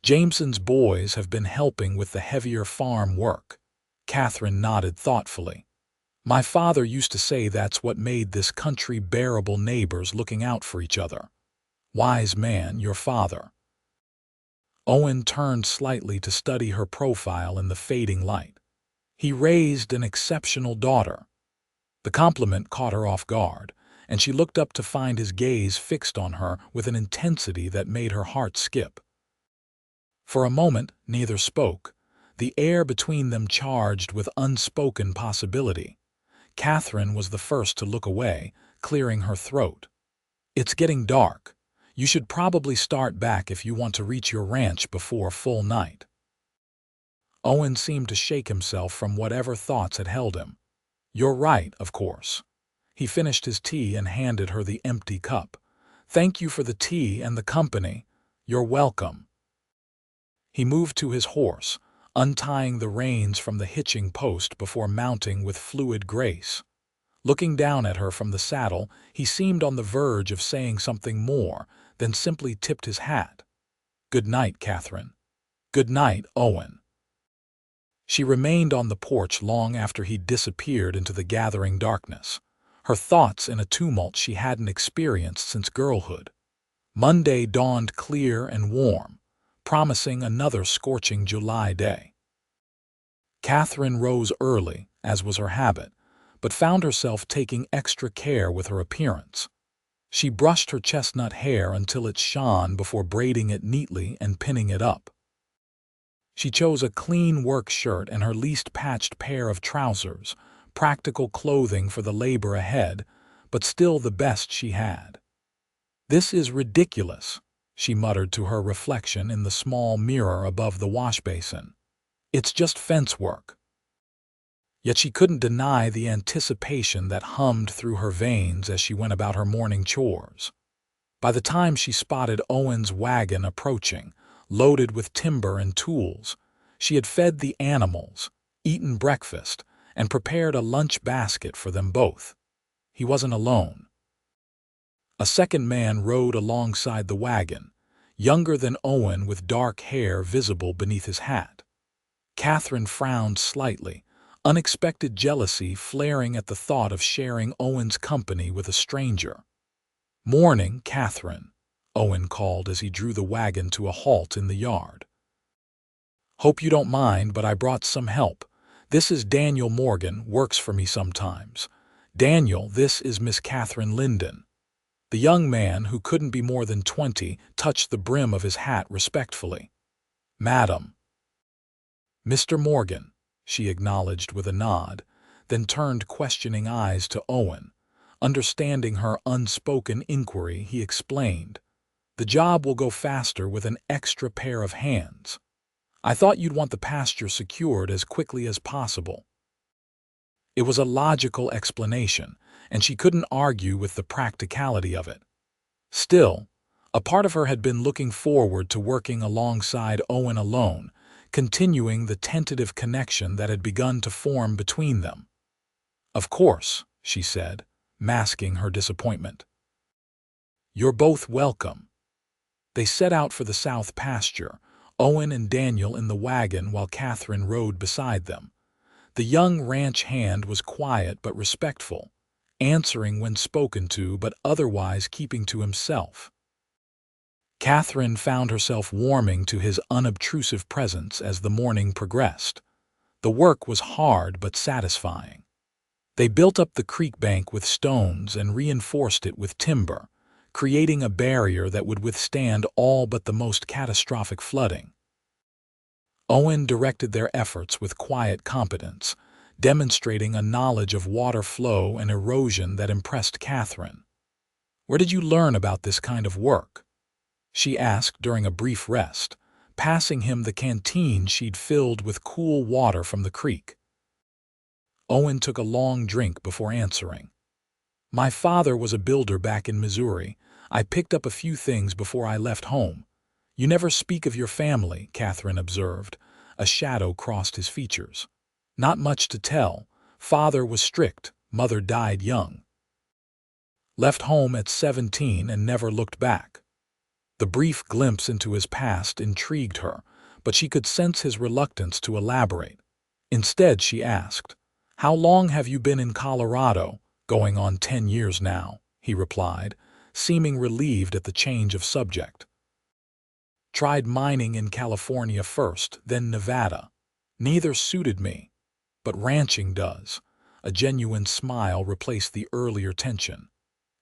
Jameson's boys have been helping with the heavier farm work." Katherine nodded thoughtfully. "My father used to say that's what made this country bearable, neighbors looking out for each other." "Wise man, your father." Owen turned slightly to study her profile in the fading light. "He raised an exceptional daughter." The compliment caught her off guard, and she looked up to find his gaze fixed on her with an intensity that made her heart skip. For a moment, neither spoke, the air between them charged with unspoken possibility. Katherine was the first to look away, clearing her throat. "It's getting dark. You should probably start back if you want to reach your ranch before full night." Owen seemed to shake himself from whatever thoughts had held him. "You're right, of course." He finished his tea and handed her the empty cup. "Thank you for the tea and the company." "You're welcome." He moved to his horse, untying the reins from the hitching post before mounting with fluid grace. Looking down at her from the saddle, he seemed on the verge of saying something more, then simply tipped his hat. "Good night, Katherine." "Good night, Owen." She remained on the porch long after he disappeared into the gathering darkness, her thoughts in a tumult she hadn't experienced since girlhood. Monday dawned clear and warm, promising another scorching July day. Katherine rose early, as was her habit, but found herself taking extra care with her appearance. She brushed her chestnut hair until it shone before braiding it neatly and pinning it up. She chose a clean work shirt and her least patched pair of trousers, practical clothing for the labor ahead, but still the best she had. "This is ridiculous," she muttered to her reflection in the small mirror above the wash basin. "It's just fence work." Yet she couldn't deny the anticipation that hummed through her veins as she went about her morning chores. By the time she spotted Owen's wagon approaching, loaded with timber and tools, she had fed the animals, eaten breakfast, and prepared a lunch basket for them both. He wasn't alone. A second man rode alongside the wagon, younger than Owen with dark hair visible beneath his hat. Katherine frowned slightly, unexpected jealousy flaring at the thought of sharing Owen's company with a stranger. "Morning, Katherine," Owen called as he drew the wagon to a halt in the yard. "Hope you don't mind, but I brought some help. This is Daniel Morgan, works for me sometimes. Daniel, this is Miss Katherine Lyndon." The young man, who couldn't be more than 20, touched the brim of his hat respectfully. "Madam." "Mr. Morgan," she acknowledged with a nod, then turned questioning eyes to Owen. Understanding her unspoken inquiry, he explained, "The job will go faster with an extra pair of hands. I thought you'd want the pasture secured as quickly as possible." It was a logical explanation, and she couldn't argue with the practicality of it. Still, a part of her had been looking forward to working alongside Owen alone, continuing the tentative connection that had begun to form between them. "Of course," she said, masking her disappointment. "You're both welcome." They set out for the south pasture, Owen and Daniel in the wagon while Katherine rode beside them. The young ranch hand was quiet but respectful, answering when spoken to but otherwise keeping to himself. Katherine found herself warming to his unobtrusive presence as the morning progressed. The work was hard but satisfying. They built up the creek bank with stones and reinforced it with timber, creating a barrier that would withstand all but the most catastrophic flooding. Owen directed their efforts with quiet competence, demonstrating a knowledge of water flow and erosion that impressed Katherine. "Where did you learn about this kind of work?" she asked during a brief rest, passing him the canteen she'd filled with cool water from the creek. Owen took a long drink before answering. "My father was a builder back in Missouri. I picked up a few things before I left home." "You never speak of your family," Katherine observed. A shadow crossed his features. "Not much to tell. Father was strict, mother died young. Left home at 17 and never looked back." The brief glimpse into his past intrigued her, but she could sense his reluctance to elaborate. Instead, she asked, "How long have you been in Colorado?" "Going on 10 years now," he replied, seeming relieved at the change of subject. "Tried mining in California first, then Nevada. Neither suited me, but ranching does." A genuine smile replaced the earlier tension.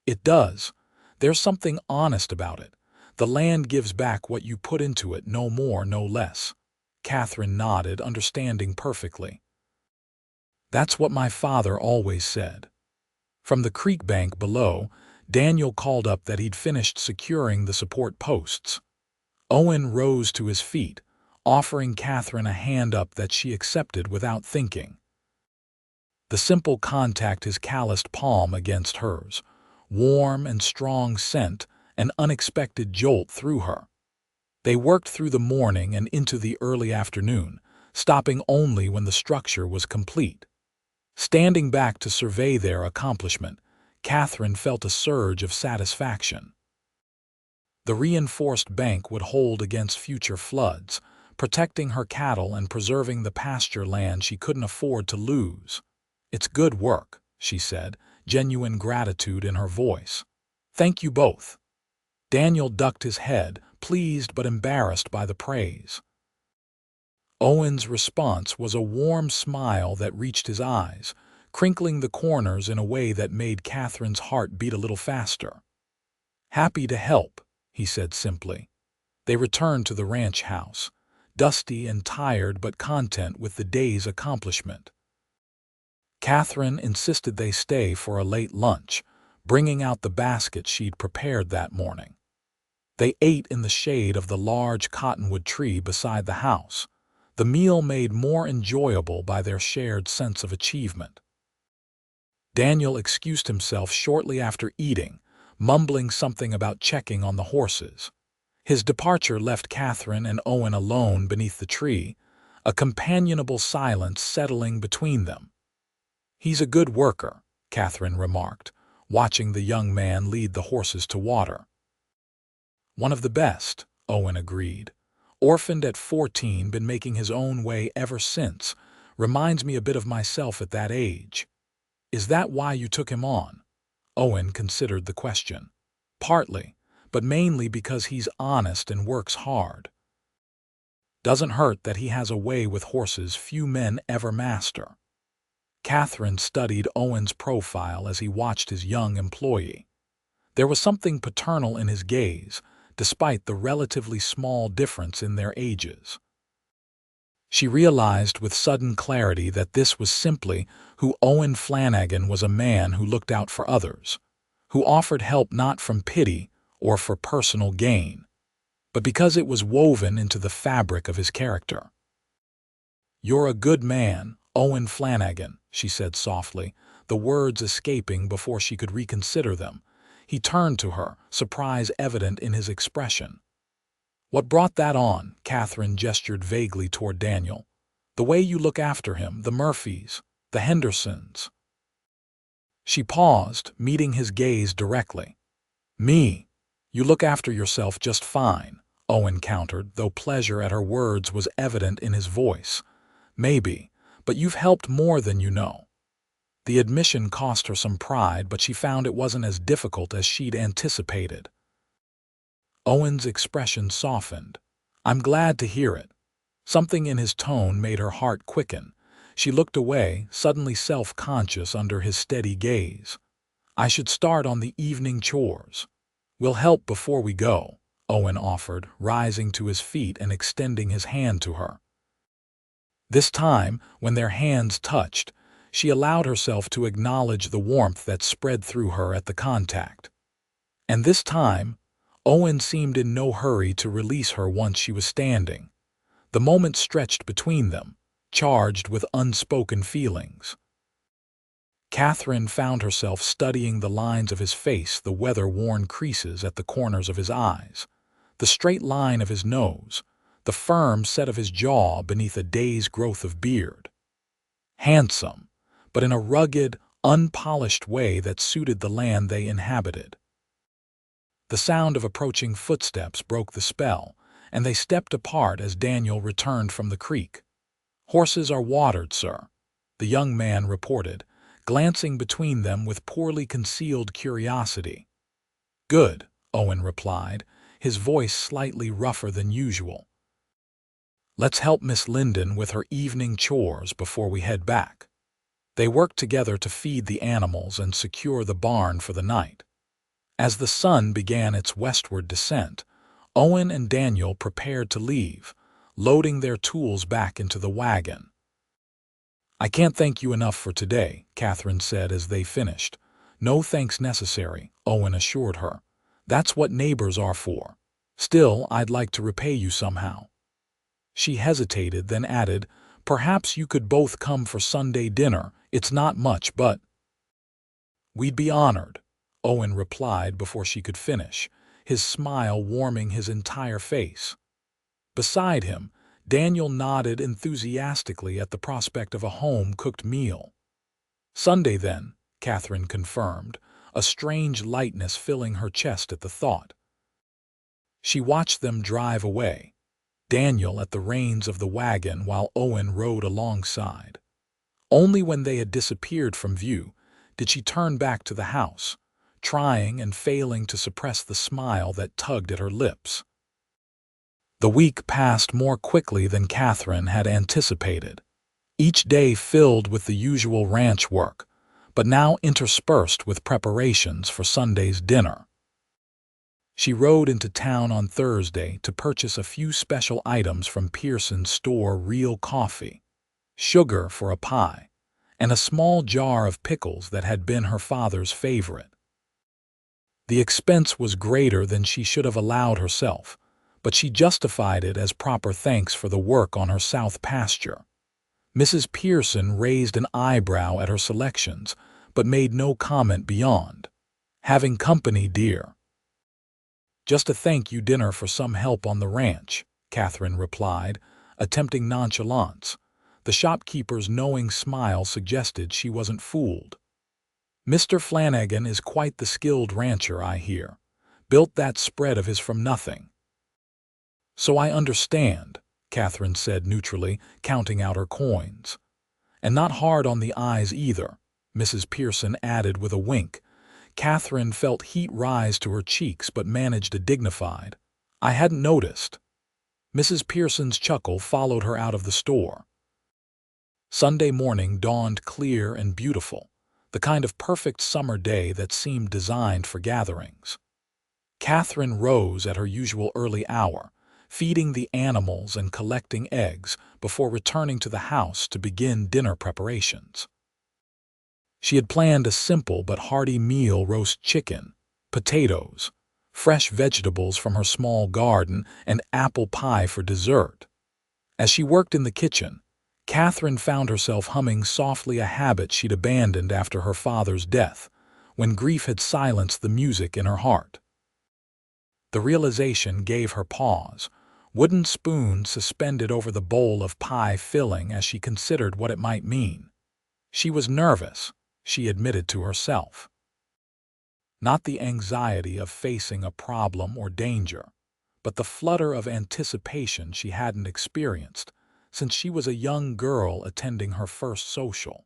"It does. There's something honest about it. The land gives back what you put into it, no more, no less." Katherine nodded, understanding perfectly. "That's what my father always said." From the creek bank below, Daniel called up that he'd finished securing the support posts. Owen rose to his feet, offering Katherine a hand up that she accepted without thinking. The simple contact his calloused palm against hers, warm and strong sent an unexpected jolt through her. They worked through the morning and into the early afternoon, stopping only when the structure was complete. Standing back to survey their accomplishment, Katherine felt a surge of satisfaction. The reinforced bank would hold against future floods, protecting her cattle and preserving the pasture land she couldn't afford to lose. "It's good work," she said, genuine gratitude in her voice. "Thank you both." Daniel ducked his head, pleased but embarrassed by the praise. Owen's response was a warm smile that reached his eyes, crinkling the corners in a way that made Katherine's heart beat a little faster. "Happy to help," he said simply. They returned to the ranch house, dusty and tired but content with the day's accomplishment. Katherine insisted they stay for a late lunch, bringing out the basket she'd prepared that morning. They ate in the shade of the large cottonwood tree beside the house, the meal made more enjoyable by their shared sense of achievement. Daniel excused himself shortly after eating, mumbling something about checking on the horses. His departure left Katherine and Owen alone beneath the tree, a companionable silence settling between them. "He's a good worker," Katherine remarked, watching the young man lead the horses to water. "One of the best," Owen agreed. "Orphaned at 14, been making his own way ever since. Reminds me a bit of myself at that age." "Is that why you took him on?" Owen considered the question. "Partly, but mainly because he's honest and works hard. Doesn't hurt that he has a way with horses few men ever master." Katherine studied Owen's profile as he watched his young employee. There was something paternal in his gaze, despite the relatively small difference in their ages. She realized with sudden clarity that this was simply who Owen Flanagan was, a man who looked out for others, who offered help not from pity or for personal gain, but because it was woven into the fabric of his character. "You're a good man, Owen Flanagan," she said softly, the words escaping before she could reconsider them. He turned to her, surprise evident in his expression. "What brought that on?" Katherine gestured vaguely toward Daniel. "The way you look after him, the Murphys, the Hendersons." She paused, meeting his gaze directly. "Me? You look after yourself just fine," Owen countered, though pleasure at her words was evident in his voice. "Maybe, but you've helped more than you know." The admission cost her some pride, but she found it wasn't as difficult as she'd anticipated. Owen's expression softened. "I'm glad to hear it." Something in his tone made her heart quicken. She looked away, suddenly self-conscious under his steady gaze. "I should start on the evening chores." "We'll help before we go," Owen offered, rising to his feet and extending his hand to her. This time, when their hands touched, she allowed herself to acknowledge the warmth that spread through her at the contact. And this time, Owen seemed in no hurry to release her once she was standing. The moment stretched between them, charged with unspoken feelings. Katherine found herself studying the lines of his face, the weather-worn creases at the corners of his eyes, the straight line of his nose, the firm set of his jaw beneath a day's growth of beard. Handsome, but in a rugged, unpolished way that suited the land they inhabited. The sound of approaching footsteps broke the spell, and they stepped apart as Daniel returned from the creek. "Horses are watered, sir," the young man reported, glancing between them with poorly concealed curiosity. "Good," Owen replied, his voice slightly rougher than usual. "Let's help Miss Lyndon with her evening chores before we head back." They worked together to feed the animals and secure the barn for the night. As the sun began its westward descent, Owen and Daniel prepared to leave, loading their tools back into the wagon. "I can't thank you enough for today," Katherine said as they finished. "No thanks necessary," Owen assured her. "That's what neighbors are for. Still, I'd like to repay you somehow." She hesitated, then added, "Perhaps you could both come for Sunday dinner. It's not much, but—" "We'd be honored," Owen replied before she could finish, his smile warming his entire face. Beside him, Daniel nodded enthusiastically at the prospect of a home-cooked meal. "Sunday, then," Katherine confirmed, a strange lightness filling her chest at the thought. She watched them drive away, Daniel at the reins of the wagon while Owen rode alongside. Only when they had disappeared from view did she turn back to the house, trying and failing to suppress the smile that tugged at her lips. The week passed more quickly than Katherine had anticipated, each day filled with the usual ranch work, but now interspersed with preparations for Sunday's dinner. She rode into town on Thursday to purchase a few special items from Pearson's store: real coffee, sugar for a pie, and a small jar of pickles that had been her father's favorite. The expense was greater than she should have allowed herself, but she justified it as proper thanks for the work on her south pasture. Mrs. Pearson raised an eyebrow at her selections, but made no comment beyond. "Having company, dear?" "Just a thank-you dinner for some help on the ranch," Katherine replied, attempting nonchalance. The shopkeeper's knowing smile suggested she wasn't fooled. "Mr. Flanagan is quite the skilled rancher, I hear. Built that spread of his from nothing." "So I understand," Katherine said neutrally, counting out her coins. "And not hard on the eyes either," Mrs. Pearson added with a wink. Katherine felt heat rise to her cheeks but managed a dignified, "I hadn't noticed." Mrs. Pearson's chuckle followed her out of the store. Sunday morning dawned clear and beautiful, the kind of perfect summer day that seemed designed for gatherings. Katherine rose at her usual early hour, feeding the animals and collecting eggs before returning to the house to begin dinner preparations. She had planned a simple but hearty meal: roast chicken, potatoes, fresh vegetables from her small garden, and apple pie for dessert. As she worked in the kitchen, Katherine found herself humming softly, a habit she'd abandoned after her father's death, when grief had silenced the music in her heart. The realization gave her pause, wooden spoon suspended over the bowl of pie filling as she considered what it might mean. She was nervous, she admitted to herself. Not the anxiety of facing a problem or danger, but the flutter of anticipation she hadn't experienced since she was a young girl attending her first social.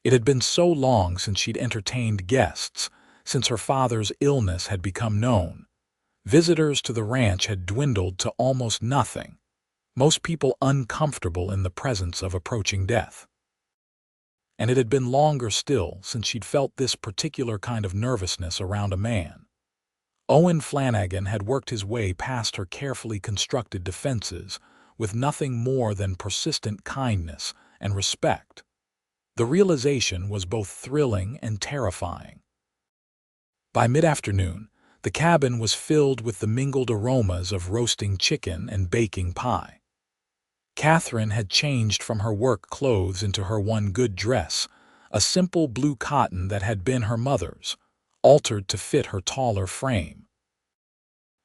It had been so long since she'd entertained guests, since her father's illness had become known. Visitors to the ranch had dwindled to almost nothing, most people uncomfortable in the presence of approaching death. And it had been longer still since she'd felt this particular kind of nervousness around a man. Owen Flanagan had worked his way past her carefully constructed defenses with nothing more than persistent kindness and respect. The realization was both thrilling and terrifying. By mid-afternoon, the cabin was filled with the mingled aromas of roasting chicken and baking pie. Katherine had changed from her work clothes into her one good dress, a simple blue cotton that had been her mother's, altered to fit her taller frame.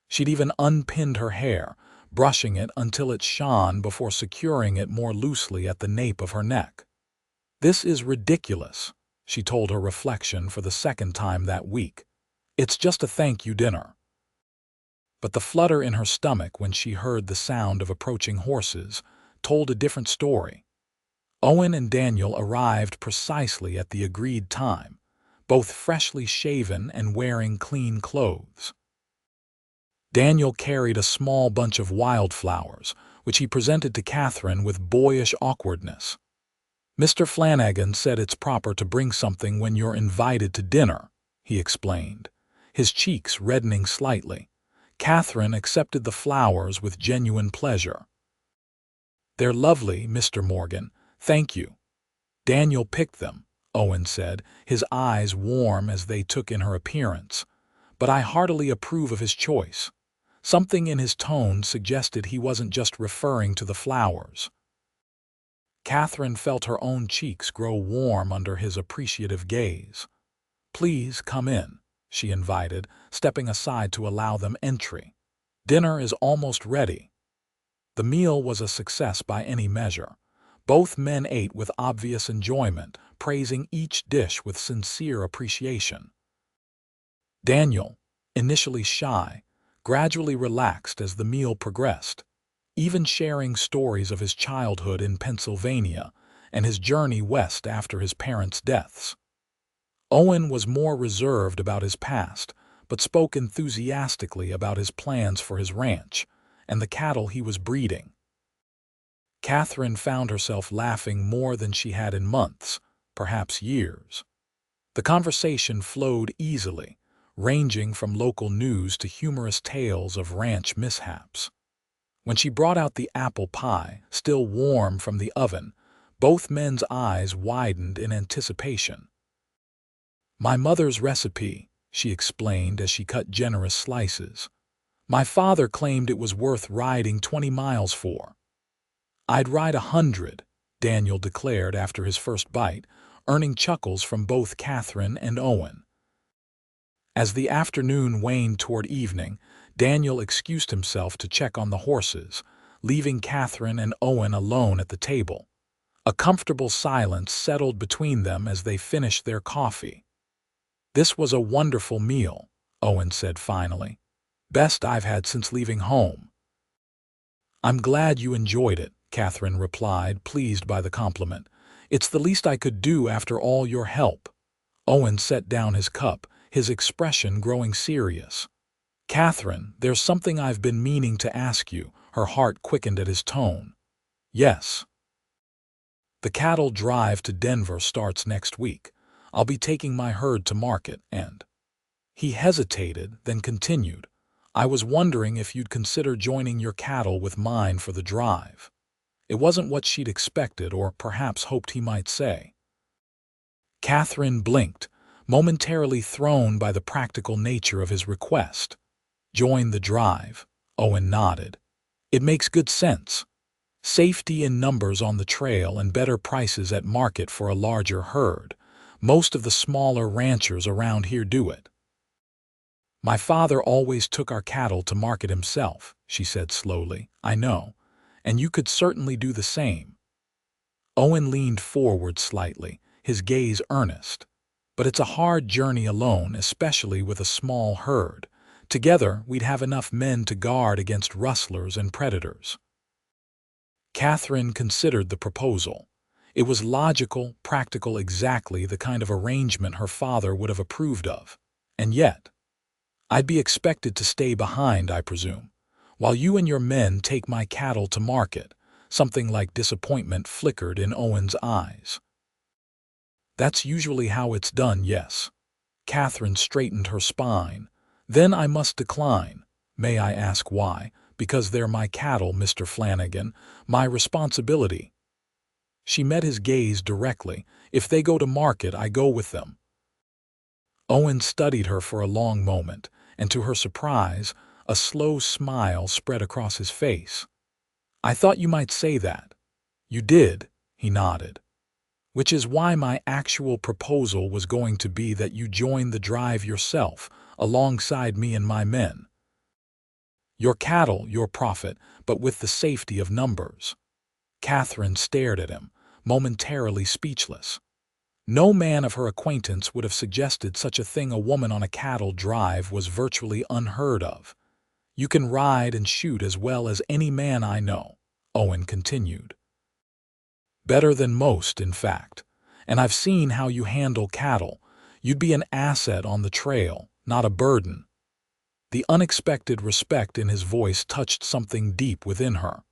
She'd even unpinned her hair, brushing it until it shone before securing it more loosely at the nape of her neck. "This is ridiculous," she told her reflection for the second time that week. "It's just a thank-you dinner." But the flutter in her stomach when she heard the sound of approaching horses told a different story. Owen and Daniel arrived precisely at the agreed time, both freshly shaven and wearing clean clothes. Daniel carried a small bunch of wildflowers, which he presented to Katherine with boyish awkwardness. "Mr. Flanagan said it's proper to bring something when you're invited to dinner," he explained, his cheeks reddening slightly. Katherine accepted the flowers with genuine pleasure. "They're lovely, Mr. Morgan, thank you." "Daniel picked them," Owen said, his eyes warm as they took in her appearance. "But I heartily approve of his choice." Something in his tone suggested he wasn't just referring to the flowers. Katherine felt her own cheeks grow warm under his appreciative gaze. "Please come in," she invited, stepping aside to allow them entry. "Dinner is almost ready." The meal was a success by any measure. Both men ate with obvious enjoyment, praising each dish with sincere appreciation. Daniel, initially shy, gradually relaxed as the meal progressed, even sharing stories of his childhood in Pennsylvania and his journey west after his parents' deaths. Owen was more reserved about his past, but spoke enthusiastically about his plans for his ranch and the cattle he was breeding. Katherine found herself laughing more than she had in months, perhaps years. The conversation flowed easily, ranging from local news to humorous tales of ranch mishaps. When she brought out the apple pie, still warm from the oven, both men's eyes widened in anticipation. "My mother's recipe," she explained as she cut generous slices. "My father claimed it was worth riding 20 miles for." "I'd ride 100, Daniel declared after his first bite, earning chuckles from both Katherine and Owen. As the afternoon waned toward evening, Daniel excused himself to check on the horses, leaving Katherine and Owen alone at the table. A comfortable silence settled between them as they finished their coffee. "This was a wonderful meal," Owen said finally. "Best I've had since leaving home." "I'm glad you enjoyed it," Katherine replied, pleased by the compliment. "It's the least I could do after all your help." Owen set down his cup, his expression growing serious. "Katherine, there's something I've been meaning to ask you." Her heart quickened at his tone. "Yes." "The cattle drive to Denver starts next week. I'll be taking my herd to market and—" He hesitated, then continued, "I was wondering if you'd consider joining your cattle with mine for the drive." It wasn't what she'd expected or perhaps hoped he might say. Katherine blinked, momentarily thrown by the practical nature of his request. "Join the drive," Owen nodded. "It makes good sense. Safety in numbers on the trail and better prices at market for a larger herd. Most of the smaller ranchers around here do it." My father always took our cattle to market himself, she said slowly. I know, and you could certainly do the same. Owen leaned forward slightly, his gaze earnest. But it's a hard journey alone, especially with a small herd. Together, we'd have enough men to guard against rustlers and predators. Katherine considered the proposal. It was logical, practical, exactly the kind of arrangement her father would have approved of. And yet, I'd be expected to stay behind, I presume, while you and your men take my cattle to market. Something like disappointment flickered in Owen's eyes. That's usually how it's done, yes. Katherine straightened her spine. Then I must decline. May I ask why? Because they're my cattle, Mr. Flanagan. My responsibility. She met his gaze directly. If they go to market, I go with them. Owen studied her for a long moment, and to her surprise, a slow smile spread across his face. I thought you might say that. You did, he nodded. Which is why my actual proposal was going to be that you join the drive yourself, alongside me and my men. Your cattle, your profit, but with the safety of numbers. Katherine stared at him, momentarily speechless. No man of her acquaintance would have suggested such a thing. A woman on a cattle drive was virtually unheard of. You can ride and shoot as well as any man I know, Owen continued. Better than most, in fact. And I've seen how you handle cattle. You'd be an asset on the trail, not a burden. The unexpected respect in his voice touched something deep within her.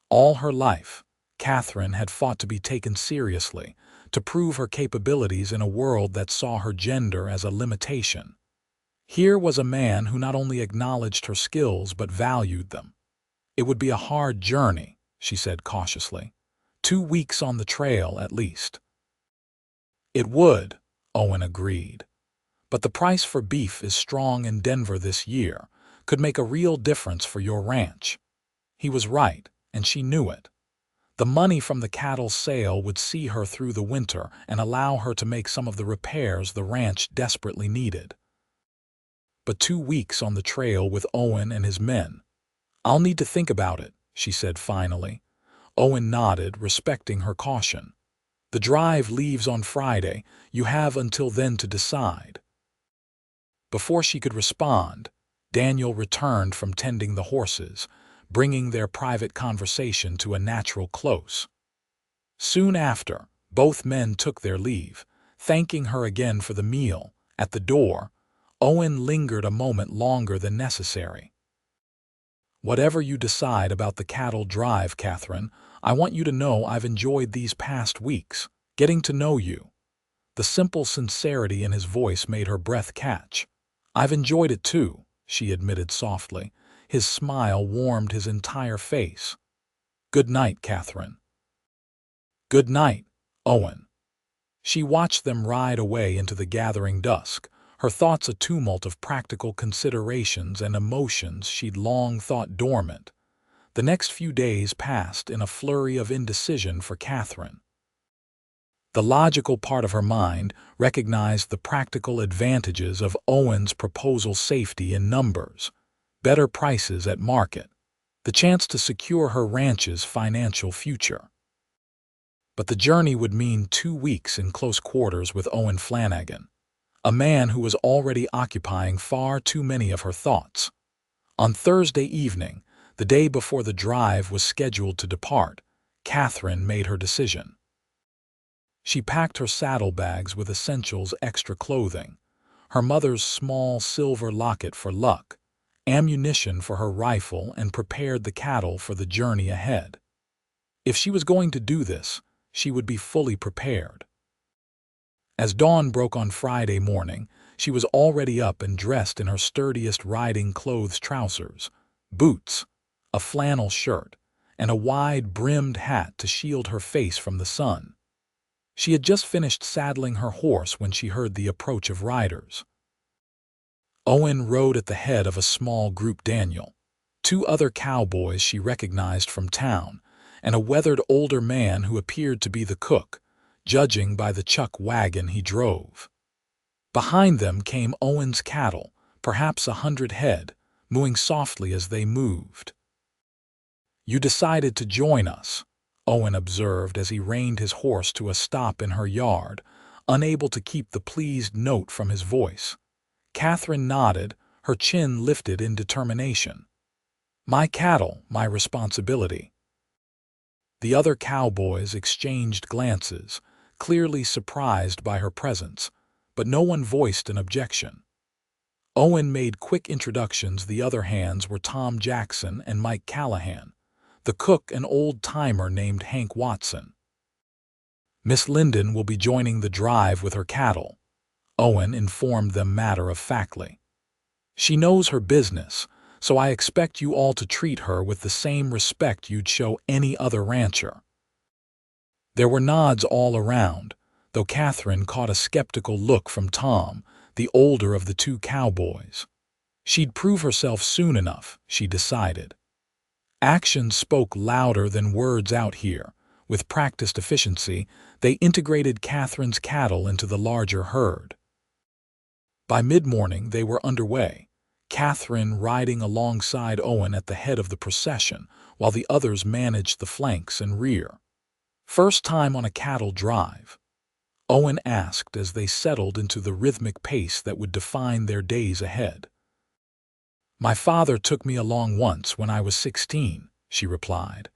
All her life, Katherine had fought to be taken seriously, to prove her capabilities in a world that saw her gender as a limitation. Here was a man who not only acknowledged her skills but valued them. It would be a hard journey, she said cautiously. 2 weeks on the trail, at least. It would, Owen agreed. But the price for beef is strong in Denver this year, could make a real difference for your ranch. He was right, and she knew it. The money from the cattle sale would see her through the winter and allow her to make some of the repairs the ranch desperately needed. But 2 weeks on the trail with Owen and his men. I'll need to think about it, she said finally. Owen nodded, respecting her caution. The drive leaves on Friday. You have until then to decide. Before she could respond, Daniel returned from tending the horses, bringing their private conversation to a natural close. Soon after, both men took their leave, thanking her again for the meal. At the door, Owen lingered a moment longer than necessary. Whatever you decide about the cattle drive, Katherine, I want you to know I've enjoyed these past weeks, getting to know you. The simple sincerity in his voice made her breath catch. I've enjoyed it too, she admitted softly. His smile warmed his entire face. Good night, Katherine. Good night, Owen. She watched them ride away into the gathering dusk, her thoughts a tumult of practical considerations and emotions she'd long thought dormant. The next few days passed in a flurry of indecision for Katherine. The logical part of her mind recognized the practical advantages of Owen's proposal: safety in numbers, better prices at market, the chance to secure her ranch's financial future. But the journey would mean 2 weeks in close quarters with Owen Flanagan, a man who was already occupying far too many of her thoughts. On Thursday evening, the day before the drive was scheduled to depart, Katherine made her decision. She packed her saddlebags with essentials: extra clothing, her mother's small silver locket for luck, ammunition for her rifle, and prepared the cattle for the journey ahead. If she was going to do this, she would be fully prepared. As dawn broke on Friday morning, she was already up and dressed in her sturdiest riding clothes: trousers, boots, a flannel shirt, and a wide-brimmed hat to shield her face from the sun. She had just finished saddling her horse when she heard the approach of riders. Owen rode at the head of a small group: Daniel, 2 other cowboys she recognized from town, and a weathered older man who appeared to be the cook, judging by the chuck wagon he drove. Behind them came Owen's cattle, perhaps 100 head, mooing softly as they moved. "You decided to join us," Owen observed as he reined his horse to a stop in her yard, unable to keep the pleased note from his voice. Katherine nodded, her chin lifted in determination. "My cattle, my responsibility." The other cowboys exchanged glances, clearly surprised by her presence, but no one voiced an objection. Owen made quick introductions. The other hands were Tom Jackson and Mike Callahan, the cook an old-timer named Hank Watson. "Miss Lyndon will be joining the drive with her cattle," Owen informed them matter-of-factly. "She knows her business, so I expect you all to treat her with the same respect you'd show any other rancher." There were nods all around, though Katherine caught a skeptical look from Tom, the older of the two cowboys. She'd prove herself soon enough, she decided. Actions spoke louder than words out here. With practiced efficiency, they integrated Katherine's cattle into the larger herd. By mid-morning they were underway, Katherine riding alongside Owen at the head of the procession, while the others managed the flanks and rear. "First time on a cattle drive?" Owen asked as they settled into the rhythmic pace that would define their days ahead. "My father took me along once when I was 16, she replied,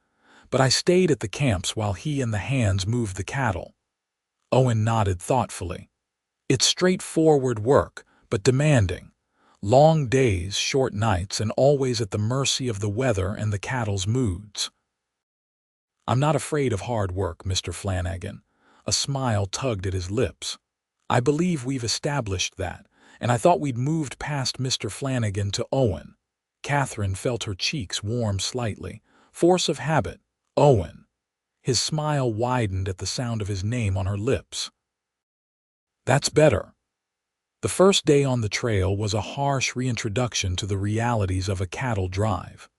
"but I stayed at the camps while he and the hands moved the cattle." Owen nodded thoughtfully. "It's straightforward work, but demanding. Long days, short nights, and always at the mercy of the weather and the cattle's moods." "I'm not afraid of hard work, Mr. Flanagan." A smile tugged at his lips. "I believe we've established that, and I thought we'd moved past Mr. Flanagan to Owen." Katherine felt her cheeks warm slightly. Force of habit, Owen. His smile widened at the sound of his name on her lips. "That's better." The first day on the trail was a harsh reintroduction to the realities of a cattle drive.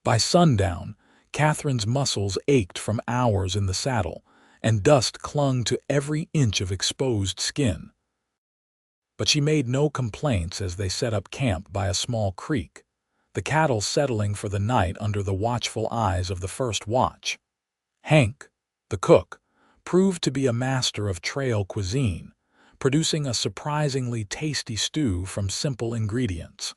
By sundown, Katherine's muscles ached from hours in the saddle, and dust clung to every inch of exposed skin. But she made no complaints as they set up camp by a small creek, the cattle settling for the night under the watchful eyes of the first watch. Hank, the cook, proved to be a master of trail cuisine, producing a surprisingly tasty stew from simple ingredients.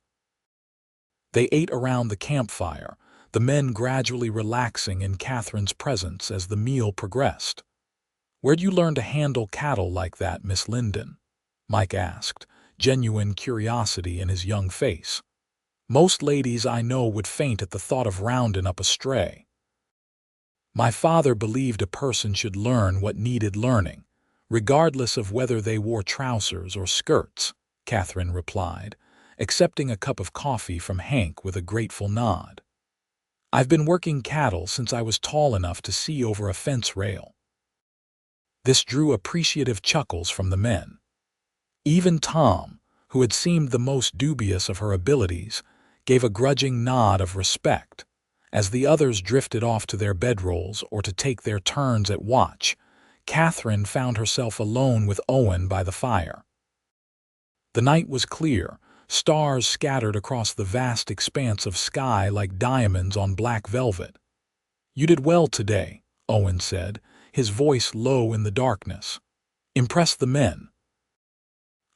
They ate around the campfire, the men gradually relaxing in Katherine's presence as the meal progressed. "Where'd you learn to handle cattle like that, Miss Lyndon?" Mike asked, genuine curiosity in his young face. "Most ladies I know would faint at the thought of rounding up a stray." "My father believed a person should learn what needed learning, regardless of whether they wore trousers or skirts," Katherine replied, accepting a cup of coffee from Hank with a grateful nod. "I've been working cattle since I was tall enough to see over a fence rail." This drew appreciative chuckles from the men. Even Tom, who had seemed the most dubious of her abilities, gave a grudging nod of respect. As the others drifted off to their bedrolls or to take their turns at watch, Katherine found herself alone with Owen by the fire. The night was clear, stars scattered across the vast expanse of sky like diamonds on black velvet. "You did well today," Owen said, his voice low in the darkness. "Impress the men."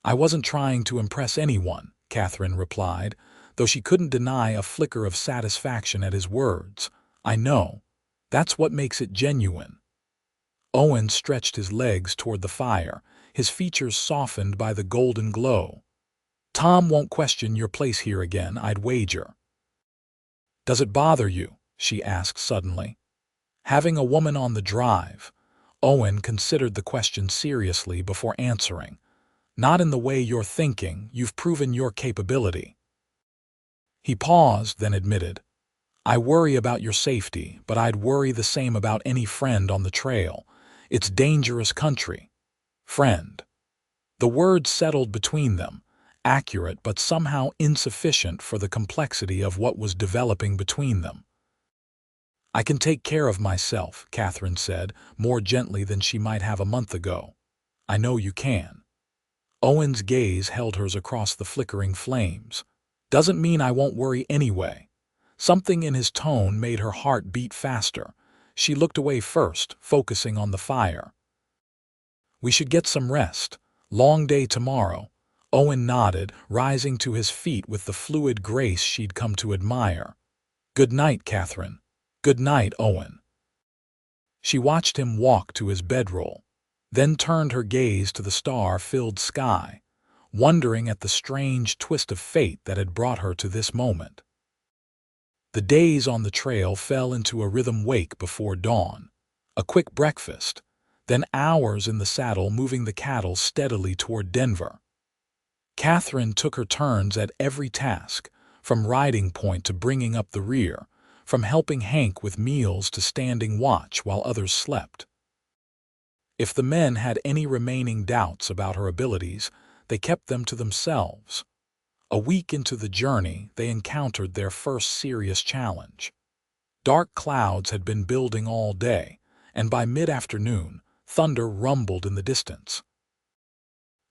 "I wasn't trying to impress anyone," Katherine replied, though she couldn't deny a flicker of satisfaction at his words. "I know. That's what makes it genuine." Owen stretched his legs toward the fire, his features softened by the golden glow. "Tom won't question your place here again, I'd wager." "Does it bother you?" she asked suddenly. Having a woman on the drive, Owen considered the question seriously before answering. "Not in the way you're thinking. You've proven your capability." He paused, then admitted, "I worry about your safety, but I'd worry the same about any friend on the trail. It's dangerous country." "Friend." The word settled between them, accurate but somehow insufficient for the complexity of what was developing between them. "I can take care of myself," Katherine said, more gently than she might have a month ago. "I know you can." Owen's gaze held hers across the flickering flames. Doesn't mean I won't worry anyway. Something in his tone made her heart beat faster. She looked away first, focusing on the fire. We should get some rest. Long day tomorrow. Owen nodded, rising to his feet with the fluid grace she'd come to admire. Good night, Katherine. Good night, Owen. She watched him walk to his bedroll, then turned her gaze to the star-filled sky, wondering at the strange twist of fate that had brought her to this moment. The days on the trail fell into a rhythm wake before dawn, a quick breakfast, then hours in the saddle moving the cattle steadily toward Denver. Katherine took her turns at every task, from riding point to bringing up the rear, from helping Hank with meals to standing watch while others slept. If the men had any remaining doubts about her abilities, they kept them to themselves. A week into the journey, they encountered their first serious challenge. Dark clouds had been building all day, and by mid-afternoon, thunder rumbled in the distance.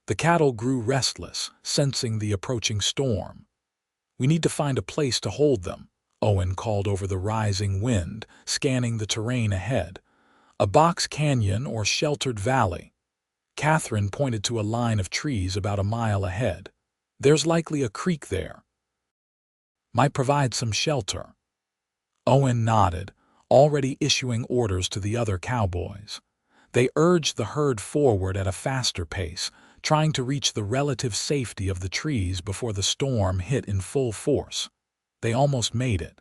The cattle grew restless, sensing the approaching storm. We need to find a place to hold them, Owen called over the rising wind, scanning the terrain ahead. A box canyon or sheltered valley. Katherine pointed to a line of trees about a mile ahead. There's likely a creek there. Might provide some shelter. Owen nodded, already issuing orders to the other cowboys. They urged the herd forward at a faster pace, trying to reach the relative safety of the trees before the storm hit in full force. They almost made it.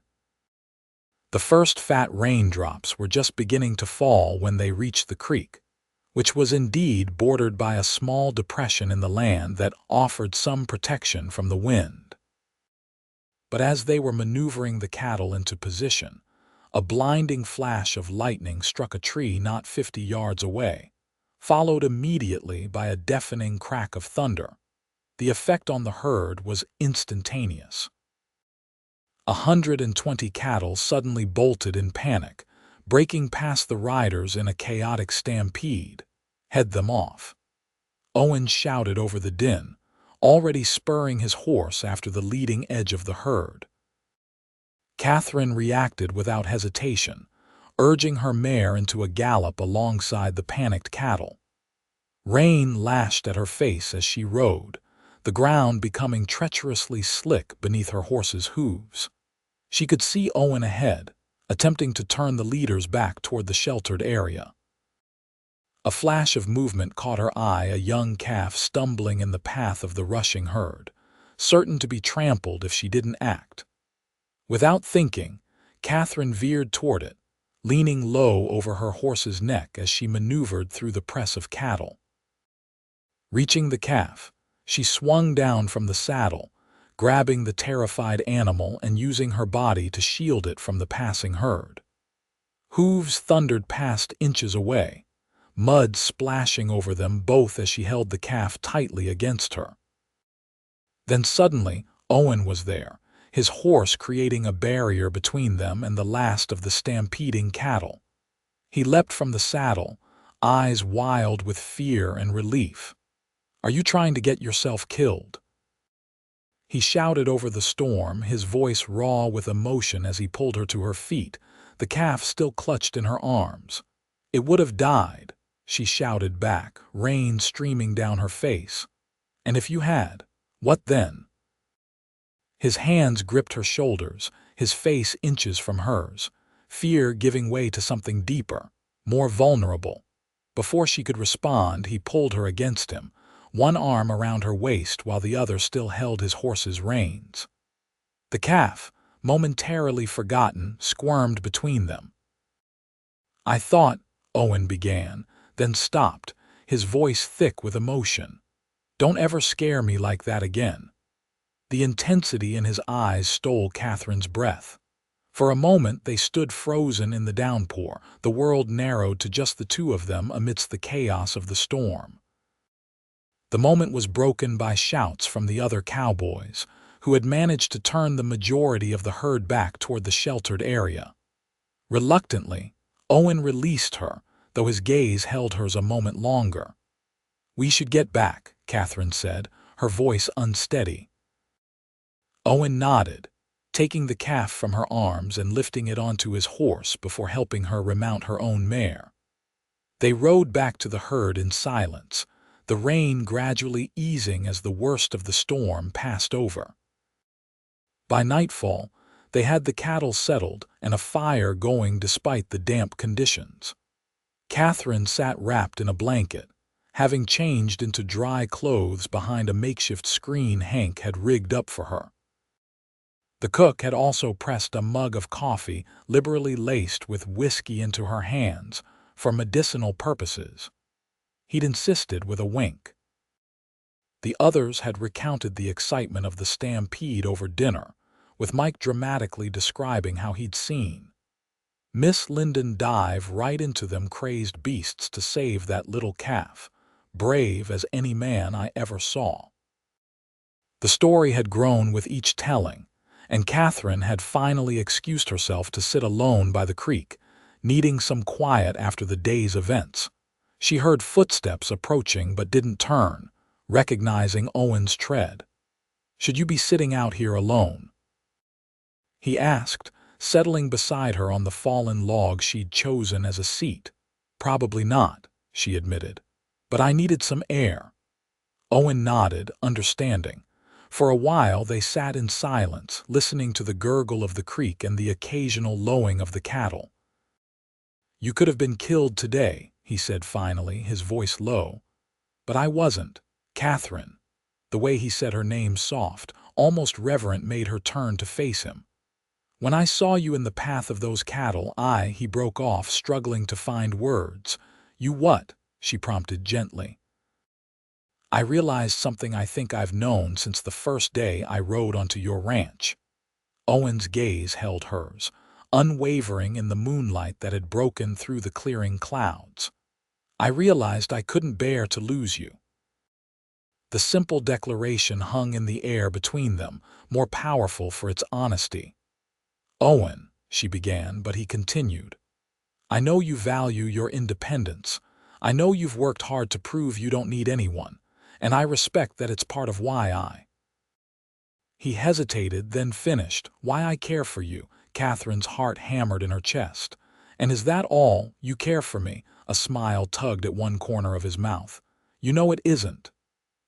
The first fat raindrops were just beginning to fall when they reached the creek, which was indeed bordered by a small depression in the land that offered some protection from the wind. But as they were maneuvering the cattle into position, a blinding flash of lightning struck a tree not 50 yards away, followed immediately by a deafening crack of thunder. The effect on the herd was instantaneous. 120 cattle suddenly bolted in panic, breaking past the riders in a chaotic stampede. Head them off. Owen shouted over the din, already spurring his horse after the leading edge of the herd. Katherine reacted without hesitation, urging her mare into a gallop alongside the panicked cattle. Rain lashed at her face as she rode, the ground becoming treacherously slick beneath her horse's hooves. She could see Owen ahead, attempting to turn the leaders back toward the sheltered area. A flash of movement caught her eye, a young calf stumbling in the path of the rushing herd, certain to be trampled if she didn't act. Without thinking, Katherine veered toward it, leaning low over her horse's neck as she maneuvered through the press of cattle. Reaching the calf, she swung down from the saddle, grabbing the terrified animal and using her body to shield it from the passing herd. Hooves thundered past inches away, mud splashing over them both as she held the calf tightly against her. Then suddenly, Owen was there, his horse creating a barrier between them and the last of the stampeding cattle. He leapt from the saddle, eyes wild with fear and relief. "Are you trying to get yourself killed?" He shouted over the storm, his voice raw with emotion as he pulled her to her feet, the calf still clutched in her arms. "It would have died," she shouted back, rain streaming down her face. "And if you had, what then?" His hands gripped her shoulders, his face inches from hers, fear giving way to something deeper, more vulnerable. Before she could respond, he pulled her against him, one arm around her waist while the other still held his horse's reins. The calf, momentarily forgotten, squirmed between them. "I thought," Owen began, then stopped, his voice thick with emotion. "Don't ever scare me like that again." The intensity in his eyes stole Katherine's breath. For a moment they stood frozen in the downpour, the world narrowed to just the two of them amidst the chaos of the storm. The moment was broken by shouts from the other cowboys, who had managed to turn the majority of the herd back toward the sheltered area. Reluctantly, Owen released her, though his gaze held hers a moment longer. "We should get back," Katherine said, her voice unsteady. Owen nodded, taking the calf from her arms and lifting it onto his horse before helping her remount her own mare. They rode back to the herd in silence, the rain gradually easing as the worst of the storm passed over. By nightfall, they had the cattle settled and a fire going despite the damp conditions. Katherine sat wrapped in a blanket, having changed into dry clothes behind a makeshift screen Hank had rigged up for her. The cook had also pressed a mug of coffee liberally laced with whiskey into her hands for medicinal purposes. He'd insisted with a wink. The others had recounted the excitement of the stampede over dinner, with Mike dramatically describing how he'd seen Miss Lyndon dive right into them crazed beasts to save that little calf, brave as any man I ever saw. The story had grown with each telling, and Katherine had finally excused herself to sit alone by the creek, needing some quiet after the day's events. She heard footsteps approaching but didn't turn, recognizing Owen's tread. "Should you be sitting out here alone?" he asked, settling beside her on the fallen log she'd chosen as a seat. "Probably not," she admitted, "but I needed some air." Owen nodded, understanding. For a while they sat in silence, listening to the gurgle of the creek and the occasional lowing of the cattle. "You could have been killed today," he said finally, his voice low. "But I wasn't. Katherine." The way he said her name soft, almost reverent, made her turn to face him. "When I saw you in the path of those cattle, he broke off, struggling to find words. "You what?" she prompted gently. "I realized something I think I've known since the first day I rode onto your ranch." Owen's gaze held hers, unwavering in the moonlight that had broken through the clearing clouds. "I realized I couldn't bear to lose you." The simple declaration hung in the air between them, more powerful for its honesty. "Owen," she began, but he continued. "I know you value your independence. I know you've worked hard to prove you don't need anyone, and I respect that it's part of why I—" He hesitated, then finished, "Why I care for you." Katherine's heart hammered in her chest. "And is that all? You care for me?" A smile tugged at one corner of his mouth. "You know it isn't."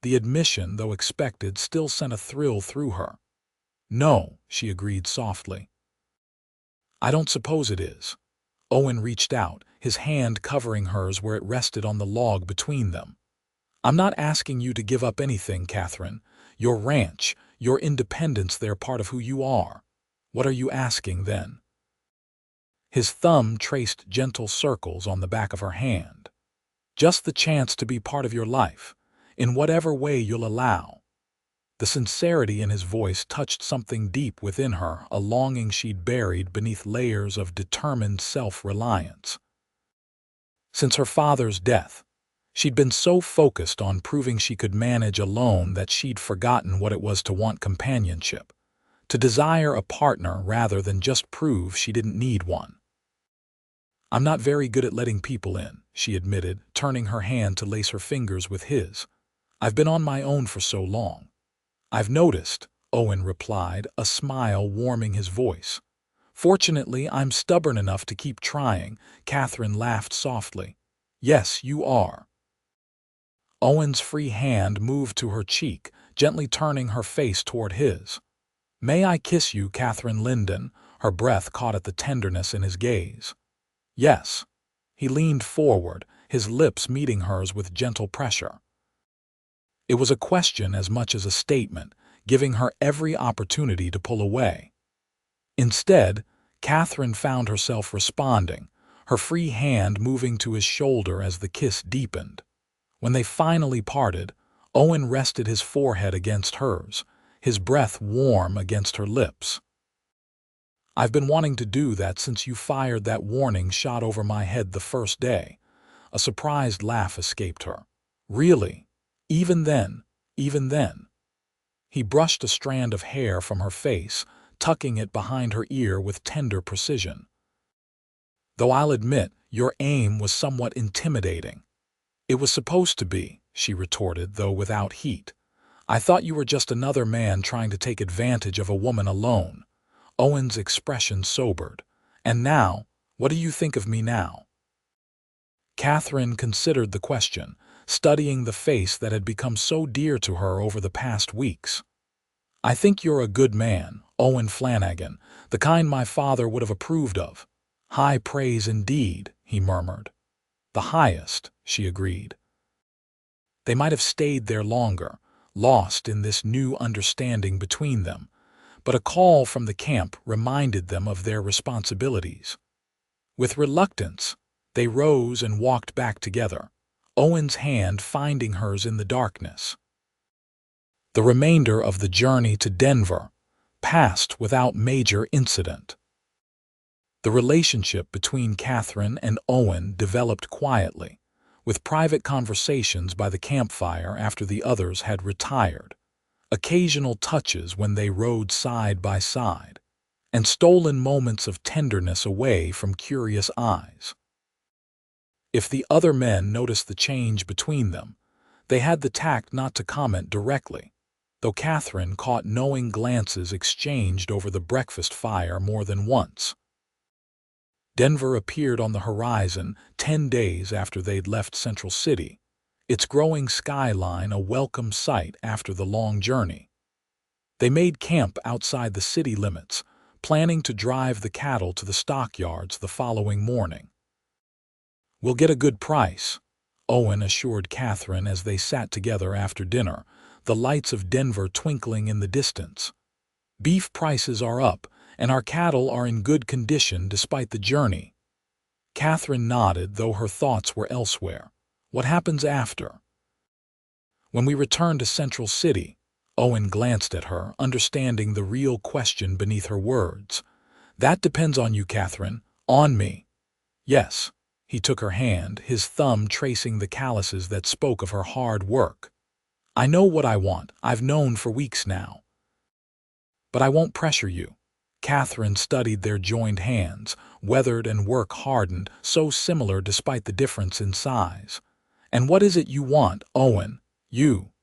The admission, though expected, still sent a thrill through her. "No," she agreed softly. "I don't suppose it is." Owen reached out, his hand covering hers where it rested on the log between them. "I'm not asking you to give up anything, Katherine. Your ranch, your independence, they're part of who you are. What are you asking, then?" His thumb traced gentle circles on the back of her hand. "Just the chance to be part of your life, in whatever way you'll allow." The sincerity in his voice touched something deep within her, a longing she'd buried beneath layers of determined self-reliance. Since her father's death, she'd been so focused on proving she could manage alone that she'd forgotten what it was to want companionship, to desire a partner rather than just prove she didn't need one. "I'm not very good at letting people in," she admitted, turning her hand to lace her fingers with his. "I've been on my own for so long." "I've noticed," Owen replied, a smile warming his voice. "Fortunately, I'm stubborn enough to keep trying." Katherine laughed softly. "Yes, you are." Owen's free hand moved to her cheek, gently turning her face toward his. "May I kiss you, Katherine Lyndon?" Her breath caught at the tenderness in his gaze. "Yes." He leaned forward, his lips meeting hers with gentle pressure. It was a question as much as a statement, giving her every opportunity to pull away. Instead, Katherine found herself responding, her free hand moving to his shoulder as the kiss deepened. When they finally parted, Owen rested his forehead against hers, his breath warm against her lips. "I've been wanting to do that since you fired that warning shot over my head the first day." A surprised laugh escaped her. "Really? Even then?" "Even then." He brushed a strand of hair from her face, tucking it behind her ear with tender precision. "Though I'll admit, your aim was somewhat intimidating." "It was supposed to be," she retorted, though without heat. "I thought you were just another man trying to take advantage of a woman alone." Owen's expression sobered. "And now, what do you think of me now?" Katherine considered the question, studying the face that had become so dear to her over the past weeks. "I think you're a good man, Owen Flanagan, the kind my father would have approved of." "High praise indeed," he murmured. "The highest," she agreed. They might have stayed there longer, lost in this new understanding between them, but a call from the camp reminded them of their responsibilities. With reluctance, they rose and walked back together, Owen's hand finding hers in the darkness. The remainder of the journey to Denver passed without major incident. The relationship between Katherine and Owen developed quietly, with private conversations by the campfire after the others had retired, occasional touches when they rode side by side, and stolen moments of tenderness away from curious eyes. If the other men noticed the change between them, they had the tact not to comment directly, though Katherine caught knowing glances exchanged over the breakfast fire more than once. Denver appeared on the horizon 10 days after they'd left Central City, its growing skyline a welcome sight after the long journey. They made camp outside the city limits, planning to drive the cattle to the stockyards the following morning. "We'll get a good price," Owen assured Katherine as they sat together after dinner, the lights of Denver twinkling in the distance. "Beef prices are up, and our cattle are in good condition despite the journey." Katherine nodded, though her thoughts were elsewhere. "What happens after?" "When we return to Central City," Owen glanced at her, understanding the real question beneath her words. "That depends on you, Katherine. On me." "Yes." He took her hand, his thumb tracing the calluses that spoke of her hard work. "I know what I want. I've known for weeks now." "But I won't pressure you." Katherine studied their joined hands, weathered and work-hardened, so similar despite the difference in size. "And what is it you want, Owen? You?"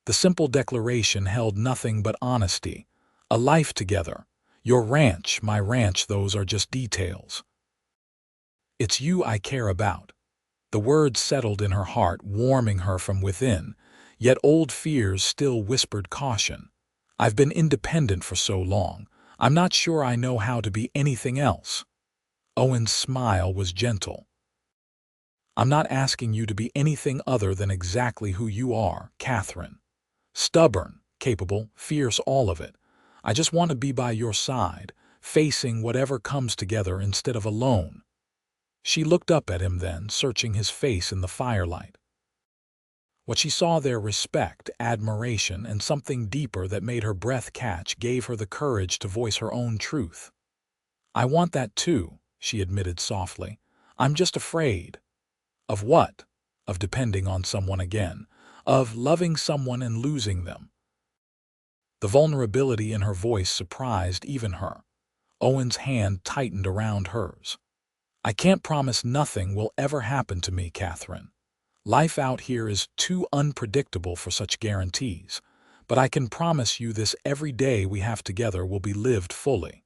The simple declaration held nothing but honesty. "A life together. Your ranch, my ranch, those are just details. It's you I care about." The words settled in her heart, warming her from within, yet old fears still whispered caution. "I've been independent for so long. I'm not sure I know how to be anything else." Owen's smile was gentle. "I'm not asking you to be anything other than exactly who you are, Katherine. Stubborn, capable, fierce, all of it. I just want to be by your side, facing whatever comes together instead of alone." She looked up at him then, searching his face in the firelight. What she saw there, respect, admiration, and something deeper that made her breath catch, gave her the courage to voice her own truth. "I want that too," she admitted softly. "I'm just afraid." "Of what?" "Of depending on someone again. Of loving someone and losing them." The vulnerability in her voice surprised even her. Owen's hand tightened around hers. "I can't promise nothing will ever happen to me, Katherine. Life out here is too unpredictable for such guarantees, but I can promise you this: every day we have together will be lived fully.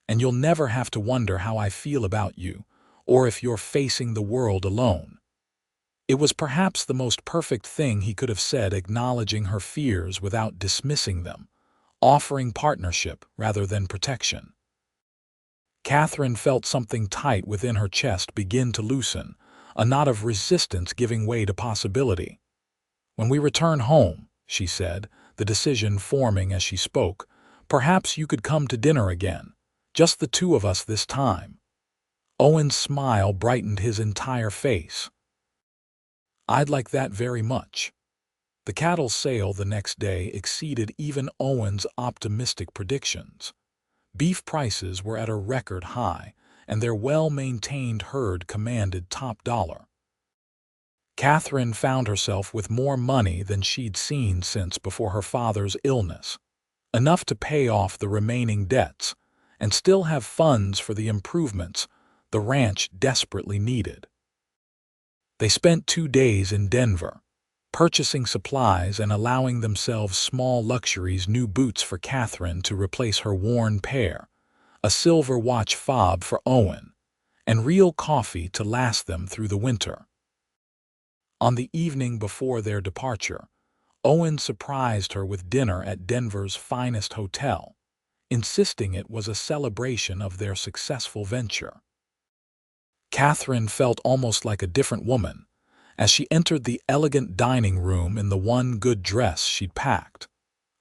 And you'll never have to wonder how I feel about you, or if you're facing the world alone." It was perhaps the most perfect thing he could have said, acknowledging her fears without dismissing them, offering partnership rather than protection. Katherine felt something tight within her chest begin to loosen, a knot of resistance giving way to possibility. "When we return home," she said, the decision forming as she spoke, "perhaps you could come to dinner again, just the two of us this time." Owen's smile brightened his entire face. "I'd like that very much." The cattle sale the next day exceeded even Owen's optimistic predictions. Beef prices were at a record high, and their well-maintained herd commanded top dollar. Katherine found herself with more money than she'd seen since before her father's illness, enough to pay off the remaining debts and still have funds for the improvements the ranch desperately needed. They spent 2 days in Denver, purchasing supplies and allowing themselves small luxuries: new boots for Katherine to replace her worn pair, a silver watch fob for Owen, and real coffee to last them through the winter. On the evening before their departure, Owen surprised her with dinner at Denver's finest hotel, insisting it was a celebration of their successful venture. Katherine felt almost like a different woman as she entered the elegant dining room in the one good dress she'd packed,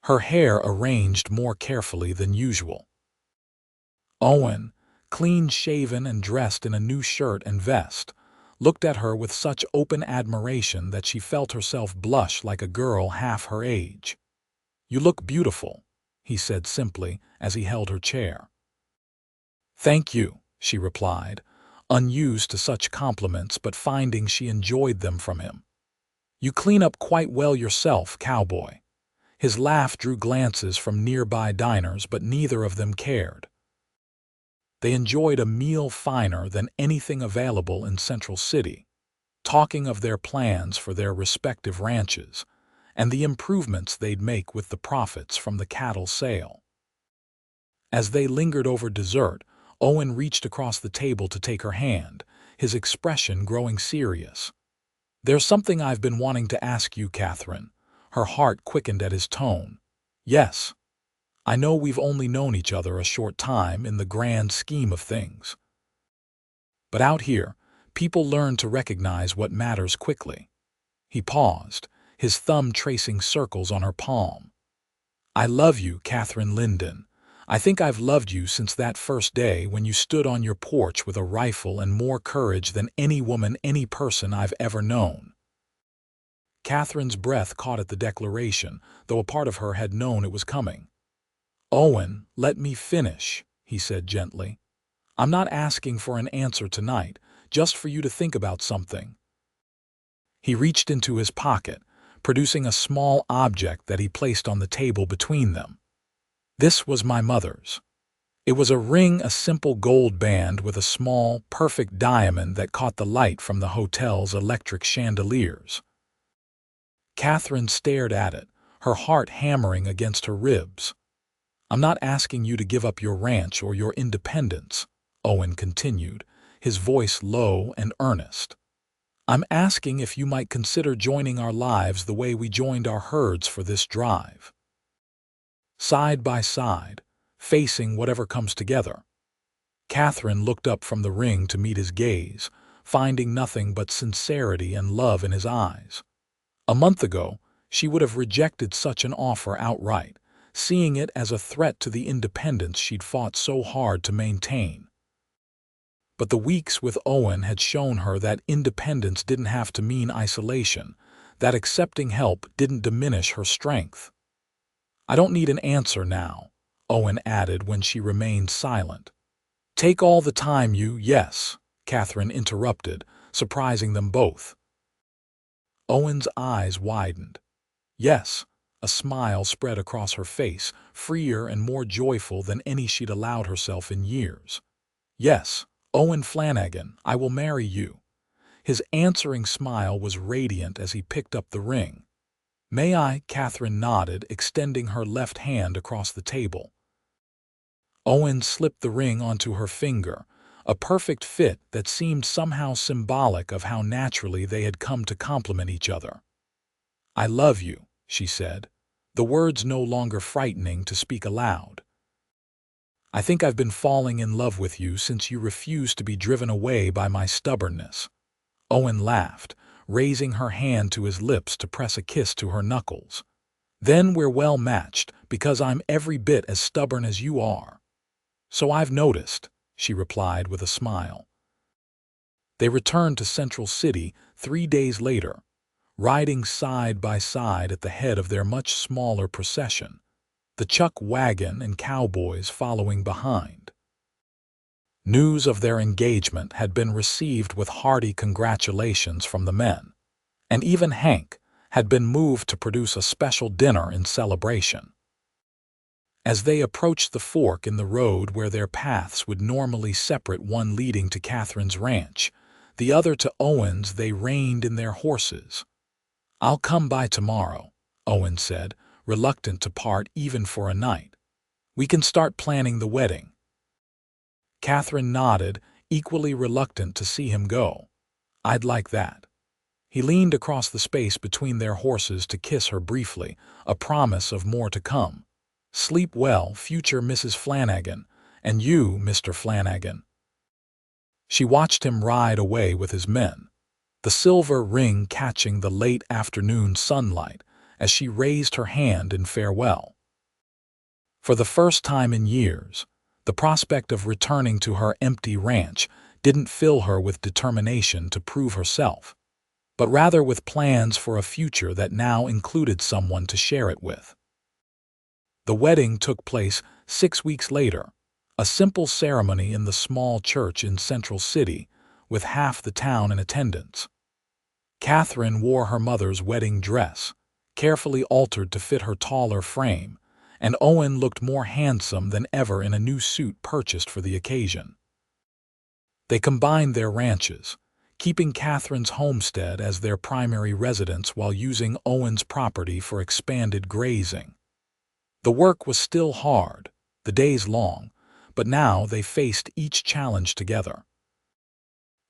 her hair arranged more carefully than usual. Owen, clean-shaven and dressed in a new shirt and vest, looked at her with such open admiration that she felt herself blush like a girl half her age. "You look beautiful," he said simply as he held her chair. "Thank you," she replied, unused to such compliments but finding she enjoyed them from him. "You clean up quite well yourself, Cowboy." His laugh drew glances from nearby diners, but neither of them cared. They enjoyed a meal finer than anything available in Central City, talking of their plans for their respective ranches and the improvements they'd make with the profits from the cattle sale. As they lingered over dessert, Owen reached across the table to take her hand, his expression growing serious. "There's something I've been wanting to ask you, Katherine." Her heart quickened at his tone. "Yes. I know we've only known each other a short time in the grand scheme of things. But out here, people learn to recognize what matters quickly." He paused, his thumb tracing circles on her palm. "I love you, Katherine Lyndon. I think I've loved you since that first day when you stood on your porch with a rifle and more courage than any woman, any person I've ever known." Katherine's breath caught at the declaration, though a part of her had known it was coming. "Owen, let me finish," he said gently. "I'm not asking for an answer tonight, just for you to think about something." He reached into his pocket, producing a small object that he placed on the table between them. "This was my mother's. It was a ring, a simple gold band with a small, perfect diamond that caught the light from the hotel's electric chandeliers." Katherine stared at it, her heart hammering against her ribs. "I'm not asking you to give up your ranch or your independence," Owen continued, his voice low and earnest. "I'm asking if you might consider joining our lives the way we joined our herds for this drive. Side by side, facing whatever comes together." Katherine looked up from the ring to meet his gaze, finding nothing but sincerity and love in his eyes. A month ago, she would have rejected such an offer outright, seeing it as a threat to the independence she'd fought so hard to maintain. But the weeks with Owen had shown her that independence didn't have to mean isolation, that accepting help didn't diminish her strength. "I don't need an answer now," Owen added when she remained silent. "Take all the time you—" "Yes," Katherine interrupted, surprising them both. Owen's eyes widened. "Yes." A smile spread across her face, freer and more joyful than any she'd allowed herself in years. "Yes, Owen Flanagan, I will marry you." His answering smile was radiant as he picked up the ring. "May I?" Katherine nodded, extending her left hand across the table. Owen slipped the ring onto her finger, a perfect fit that seemed somehow symbolic of how naturally they had come to complement each other. "I love you," she said, the words no longer frightening to speak aloud. "I think I've been falling in love with you since you refused to be driven away by my stubbornness." Owen laughed, raising her hand to his lips to press a kiss to her knuckles. "Then we're well matched, because I'm every bit as stubborn as you are." "So I've noticed," she replied with a smile. They returned to Central City 3 days later, riding side by side at the head of their much smaller procession, the chuck wagon and cowboys following behind. News of their engagement had been received with hearty congratulations from the men, and even Hank had been moved to produce a special dinner in celebration. As they approached the fork in the road where their paths would normally separate, one leading to Katherine's ranch, The other to Owen's they reined in their horses. "I'll come by tomorrow," Owen said, reluctant to part even for a night. "We can start planning the wedding." Katherine nodded, equally reluctant to see him go. "I'd like that." He leaned across the space between their horses to kiss her briefly, a promise of more to come. "Sleep well, future Mrs. Flanagan, and you, Mr. Flanagan." She watched him ride away with his men, the silver ring catching the late afternoon sunlight as she raised her hand in farewell. For the first time in years, the prospect of returning to her empty ranch didn't fill her with determination to prove herself, but rather with plans for a future that now included someone to share it with. The wedding took place 6 weeks later, a simple ceremony in the small church in Central City, with half the town in attendance. Katherine wore her mother's wedding dress, carefully altered to fit her taller frame, and Owen looked more handsome than ever in a new suit purchased for the occasion. They combined their ranches, keeping Katherine's homestead as their primary residence while using Owen's property for expanded grazing. The work was still hard, the days long, but now they faced each challenge together.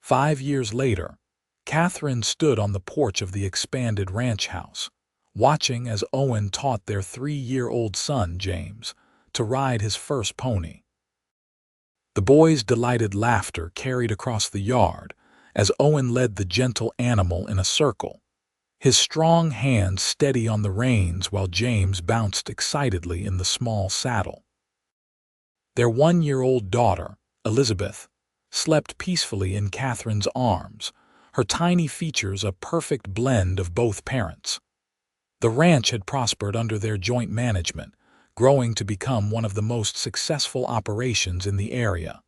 5 years later, Katherine stood on the porch of the expanded ranch house, watching as Owen taught their 3-year-old son, James, to ride his first pony. The boy's delighted laughter carried across the yard as Owen led the gentle animal in a circle, his strong hands steady on the reins while James bounced excitedly in the small saddle. Their 1-year-old daughter, Elizabeth, slept peacefully in Katherine's arms, her tiny features a perfect blend of both parents. The ranch had prospered under their joint management, growing to become one of the most successful operations in the area.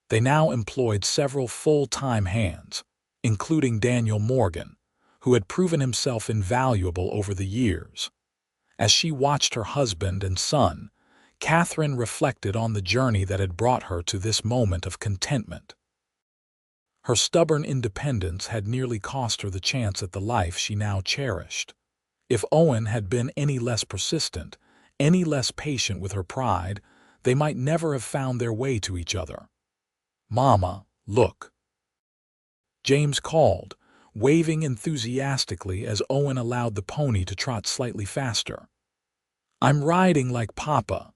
They now employed several full-time hands, including Daniel Morgan, who had proven himself invaluable over the years. As she watched her husband and son, Katherine reflected on the journey that had brought her to this moment of contentment. Her stubborn independence had nearly cost her the chance at the life she now cherished. If Owen had been any less persistent, any less patient with her pride, they might never have found their way to each other. "Mama, look," James called, waving enthusiastically as Owen allowed the pony to trot slightly faster. "I'm riding like Papa."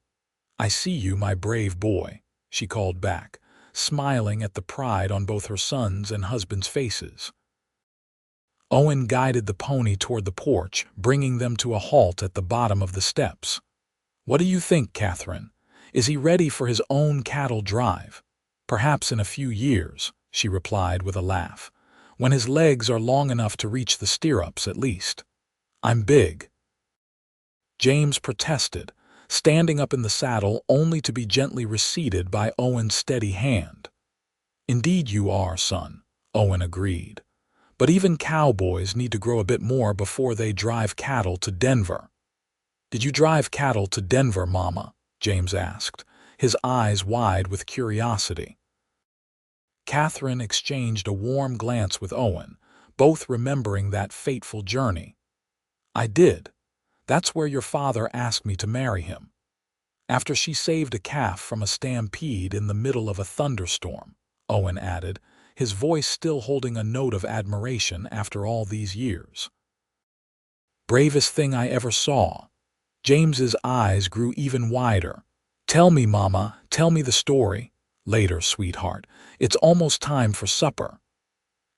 "I see you, my brave boy," she called back, smiling at the pride on both her son's and husband's faces. Owen guided the pony toward the porch, bringing them to a halt at the bottom of the steps. "What do you think, Katherine? Is he ready for his own cattle drive?" "Perhaps in a few years," she replied with a laugh, "when his legs are long enough to reach the stirrups at least." "I'm big," James protested, standing up in the saddle only to be gently receded by Owen's steady hand. "Indeed you are, son," Owen agreed. "But even cowboys need to grow a bit more before they drive cattle to Denver." "Did you drive cattle to Denver, Mama?" James asked, his eyes wide with curiosity. Katherine exchanged a warm glance with Owen, both remembering that fateful journey. "I did. That's where your father asked me to marry him." "After she saved a calf from a stampede in the middle of a thunderstorm," Owen added, his voice still holding a note of admiration after all these years. "Bravest thing I ever saw." James's eyes grew even wider. "Tell me, Mama, tell me the story." "Later, sweetheart. It's almost time for supper."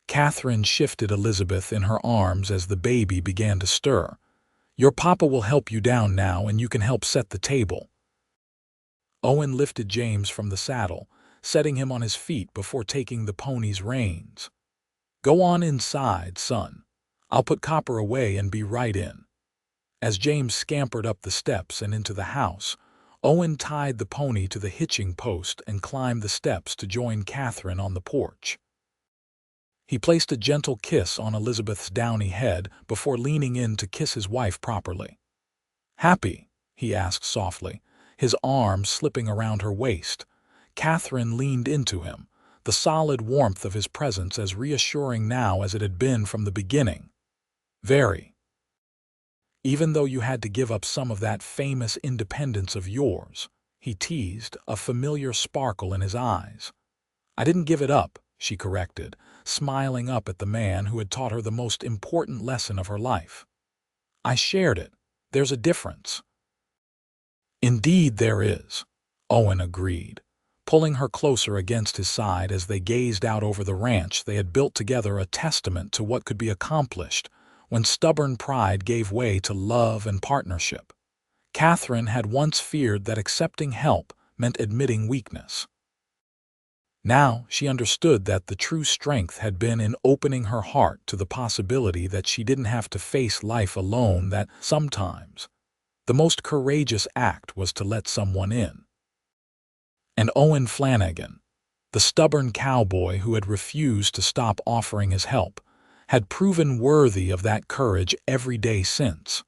Katherine shifted Elizabeth in her arms as the baby began to stir. "Your papa will help you down now and you can help set the table." Owen lifted James from the saddle, setting him on his feet before taking the pony's reins. "Go on inside, son. I'll put Copper away and be right in." As James scampered up the steps and into the house, Owen tied the pony to the hitching post and climbed the steps to join Katherine on the porch. He placed a gentle kiss on Elizabeth's downy head before leaning in to kiss his wife properly. "Happy?" he asked softly, his arm slipping around her waist. Katherine leaned into him, the solid warmth of his presence as reassuring now as it had been from the beginning. Very. Even though you had to give up some of that famous independence of yours, he teased, a familiar sparkle in his eyes. I didn't give it up, she corrected, smiling up at the man who had taught her the most important lesson of her life. I shared it. There's a difference. Indeed there is, Owen agreed, pulling her closer against his side as they gazed out over the ranch they had built together, a testament to what could be accomplished when stubborn pride gave way to love and partnership. Katherine had once feared that accepting help meant admitting weakness. Now she understood that the true strength had been in opening her heart to the possibility that she didn't have to face life alone, that sometimes the most courageous act was to let someone in. And Owen Flanagan, the stubborn cowboy who had refused to stop offering his help, had proven worthy of that courage every day since.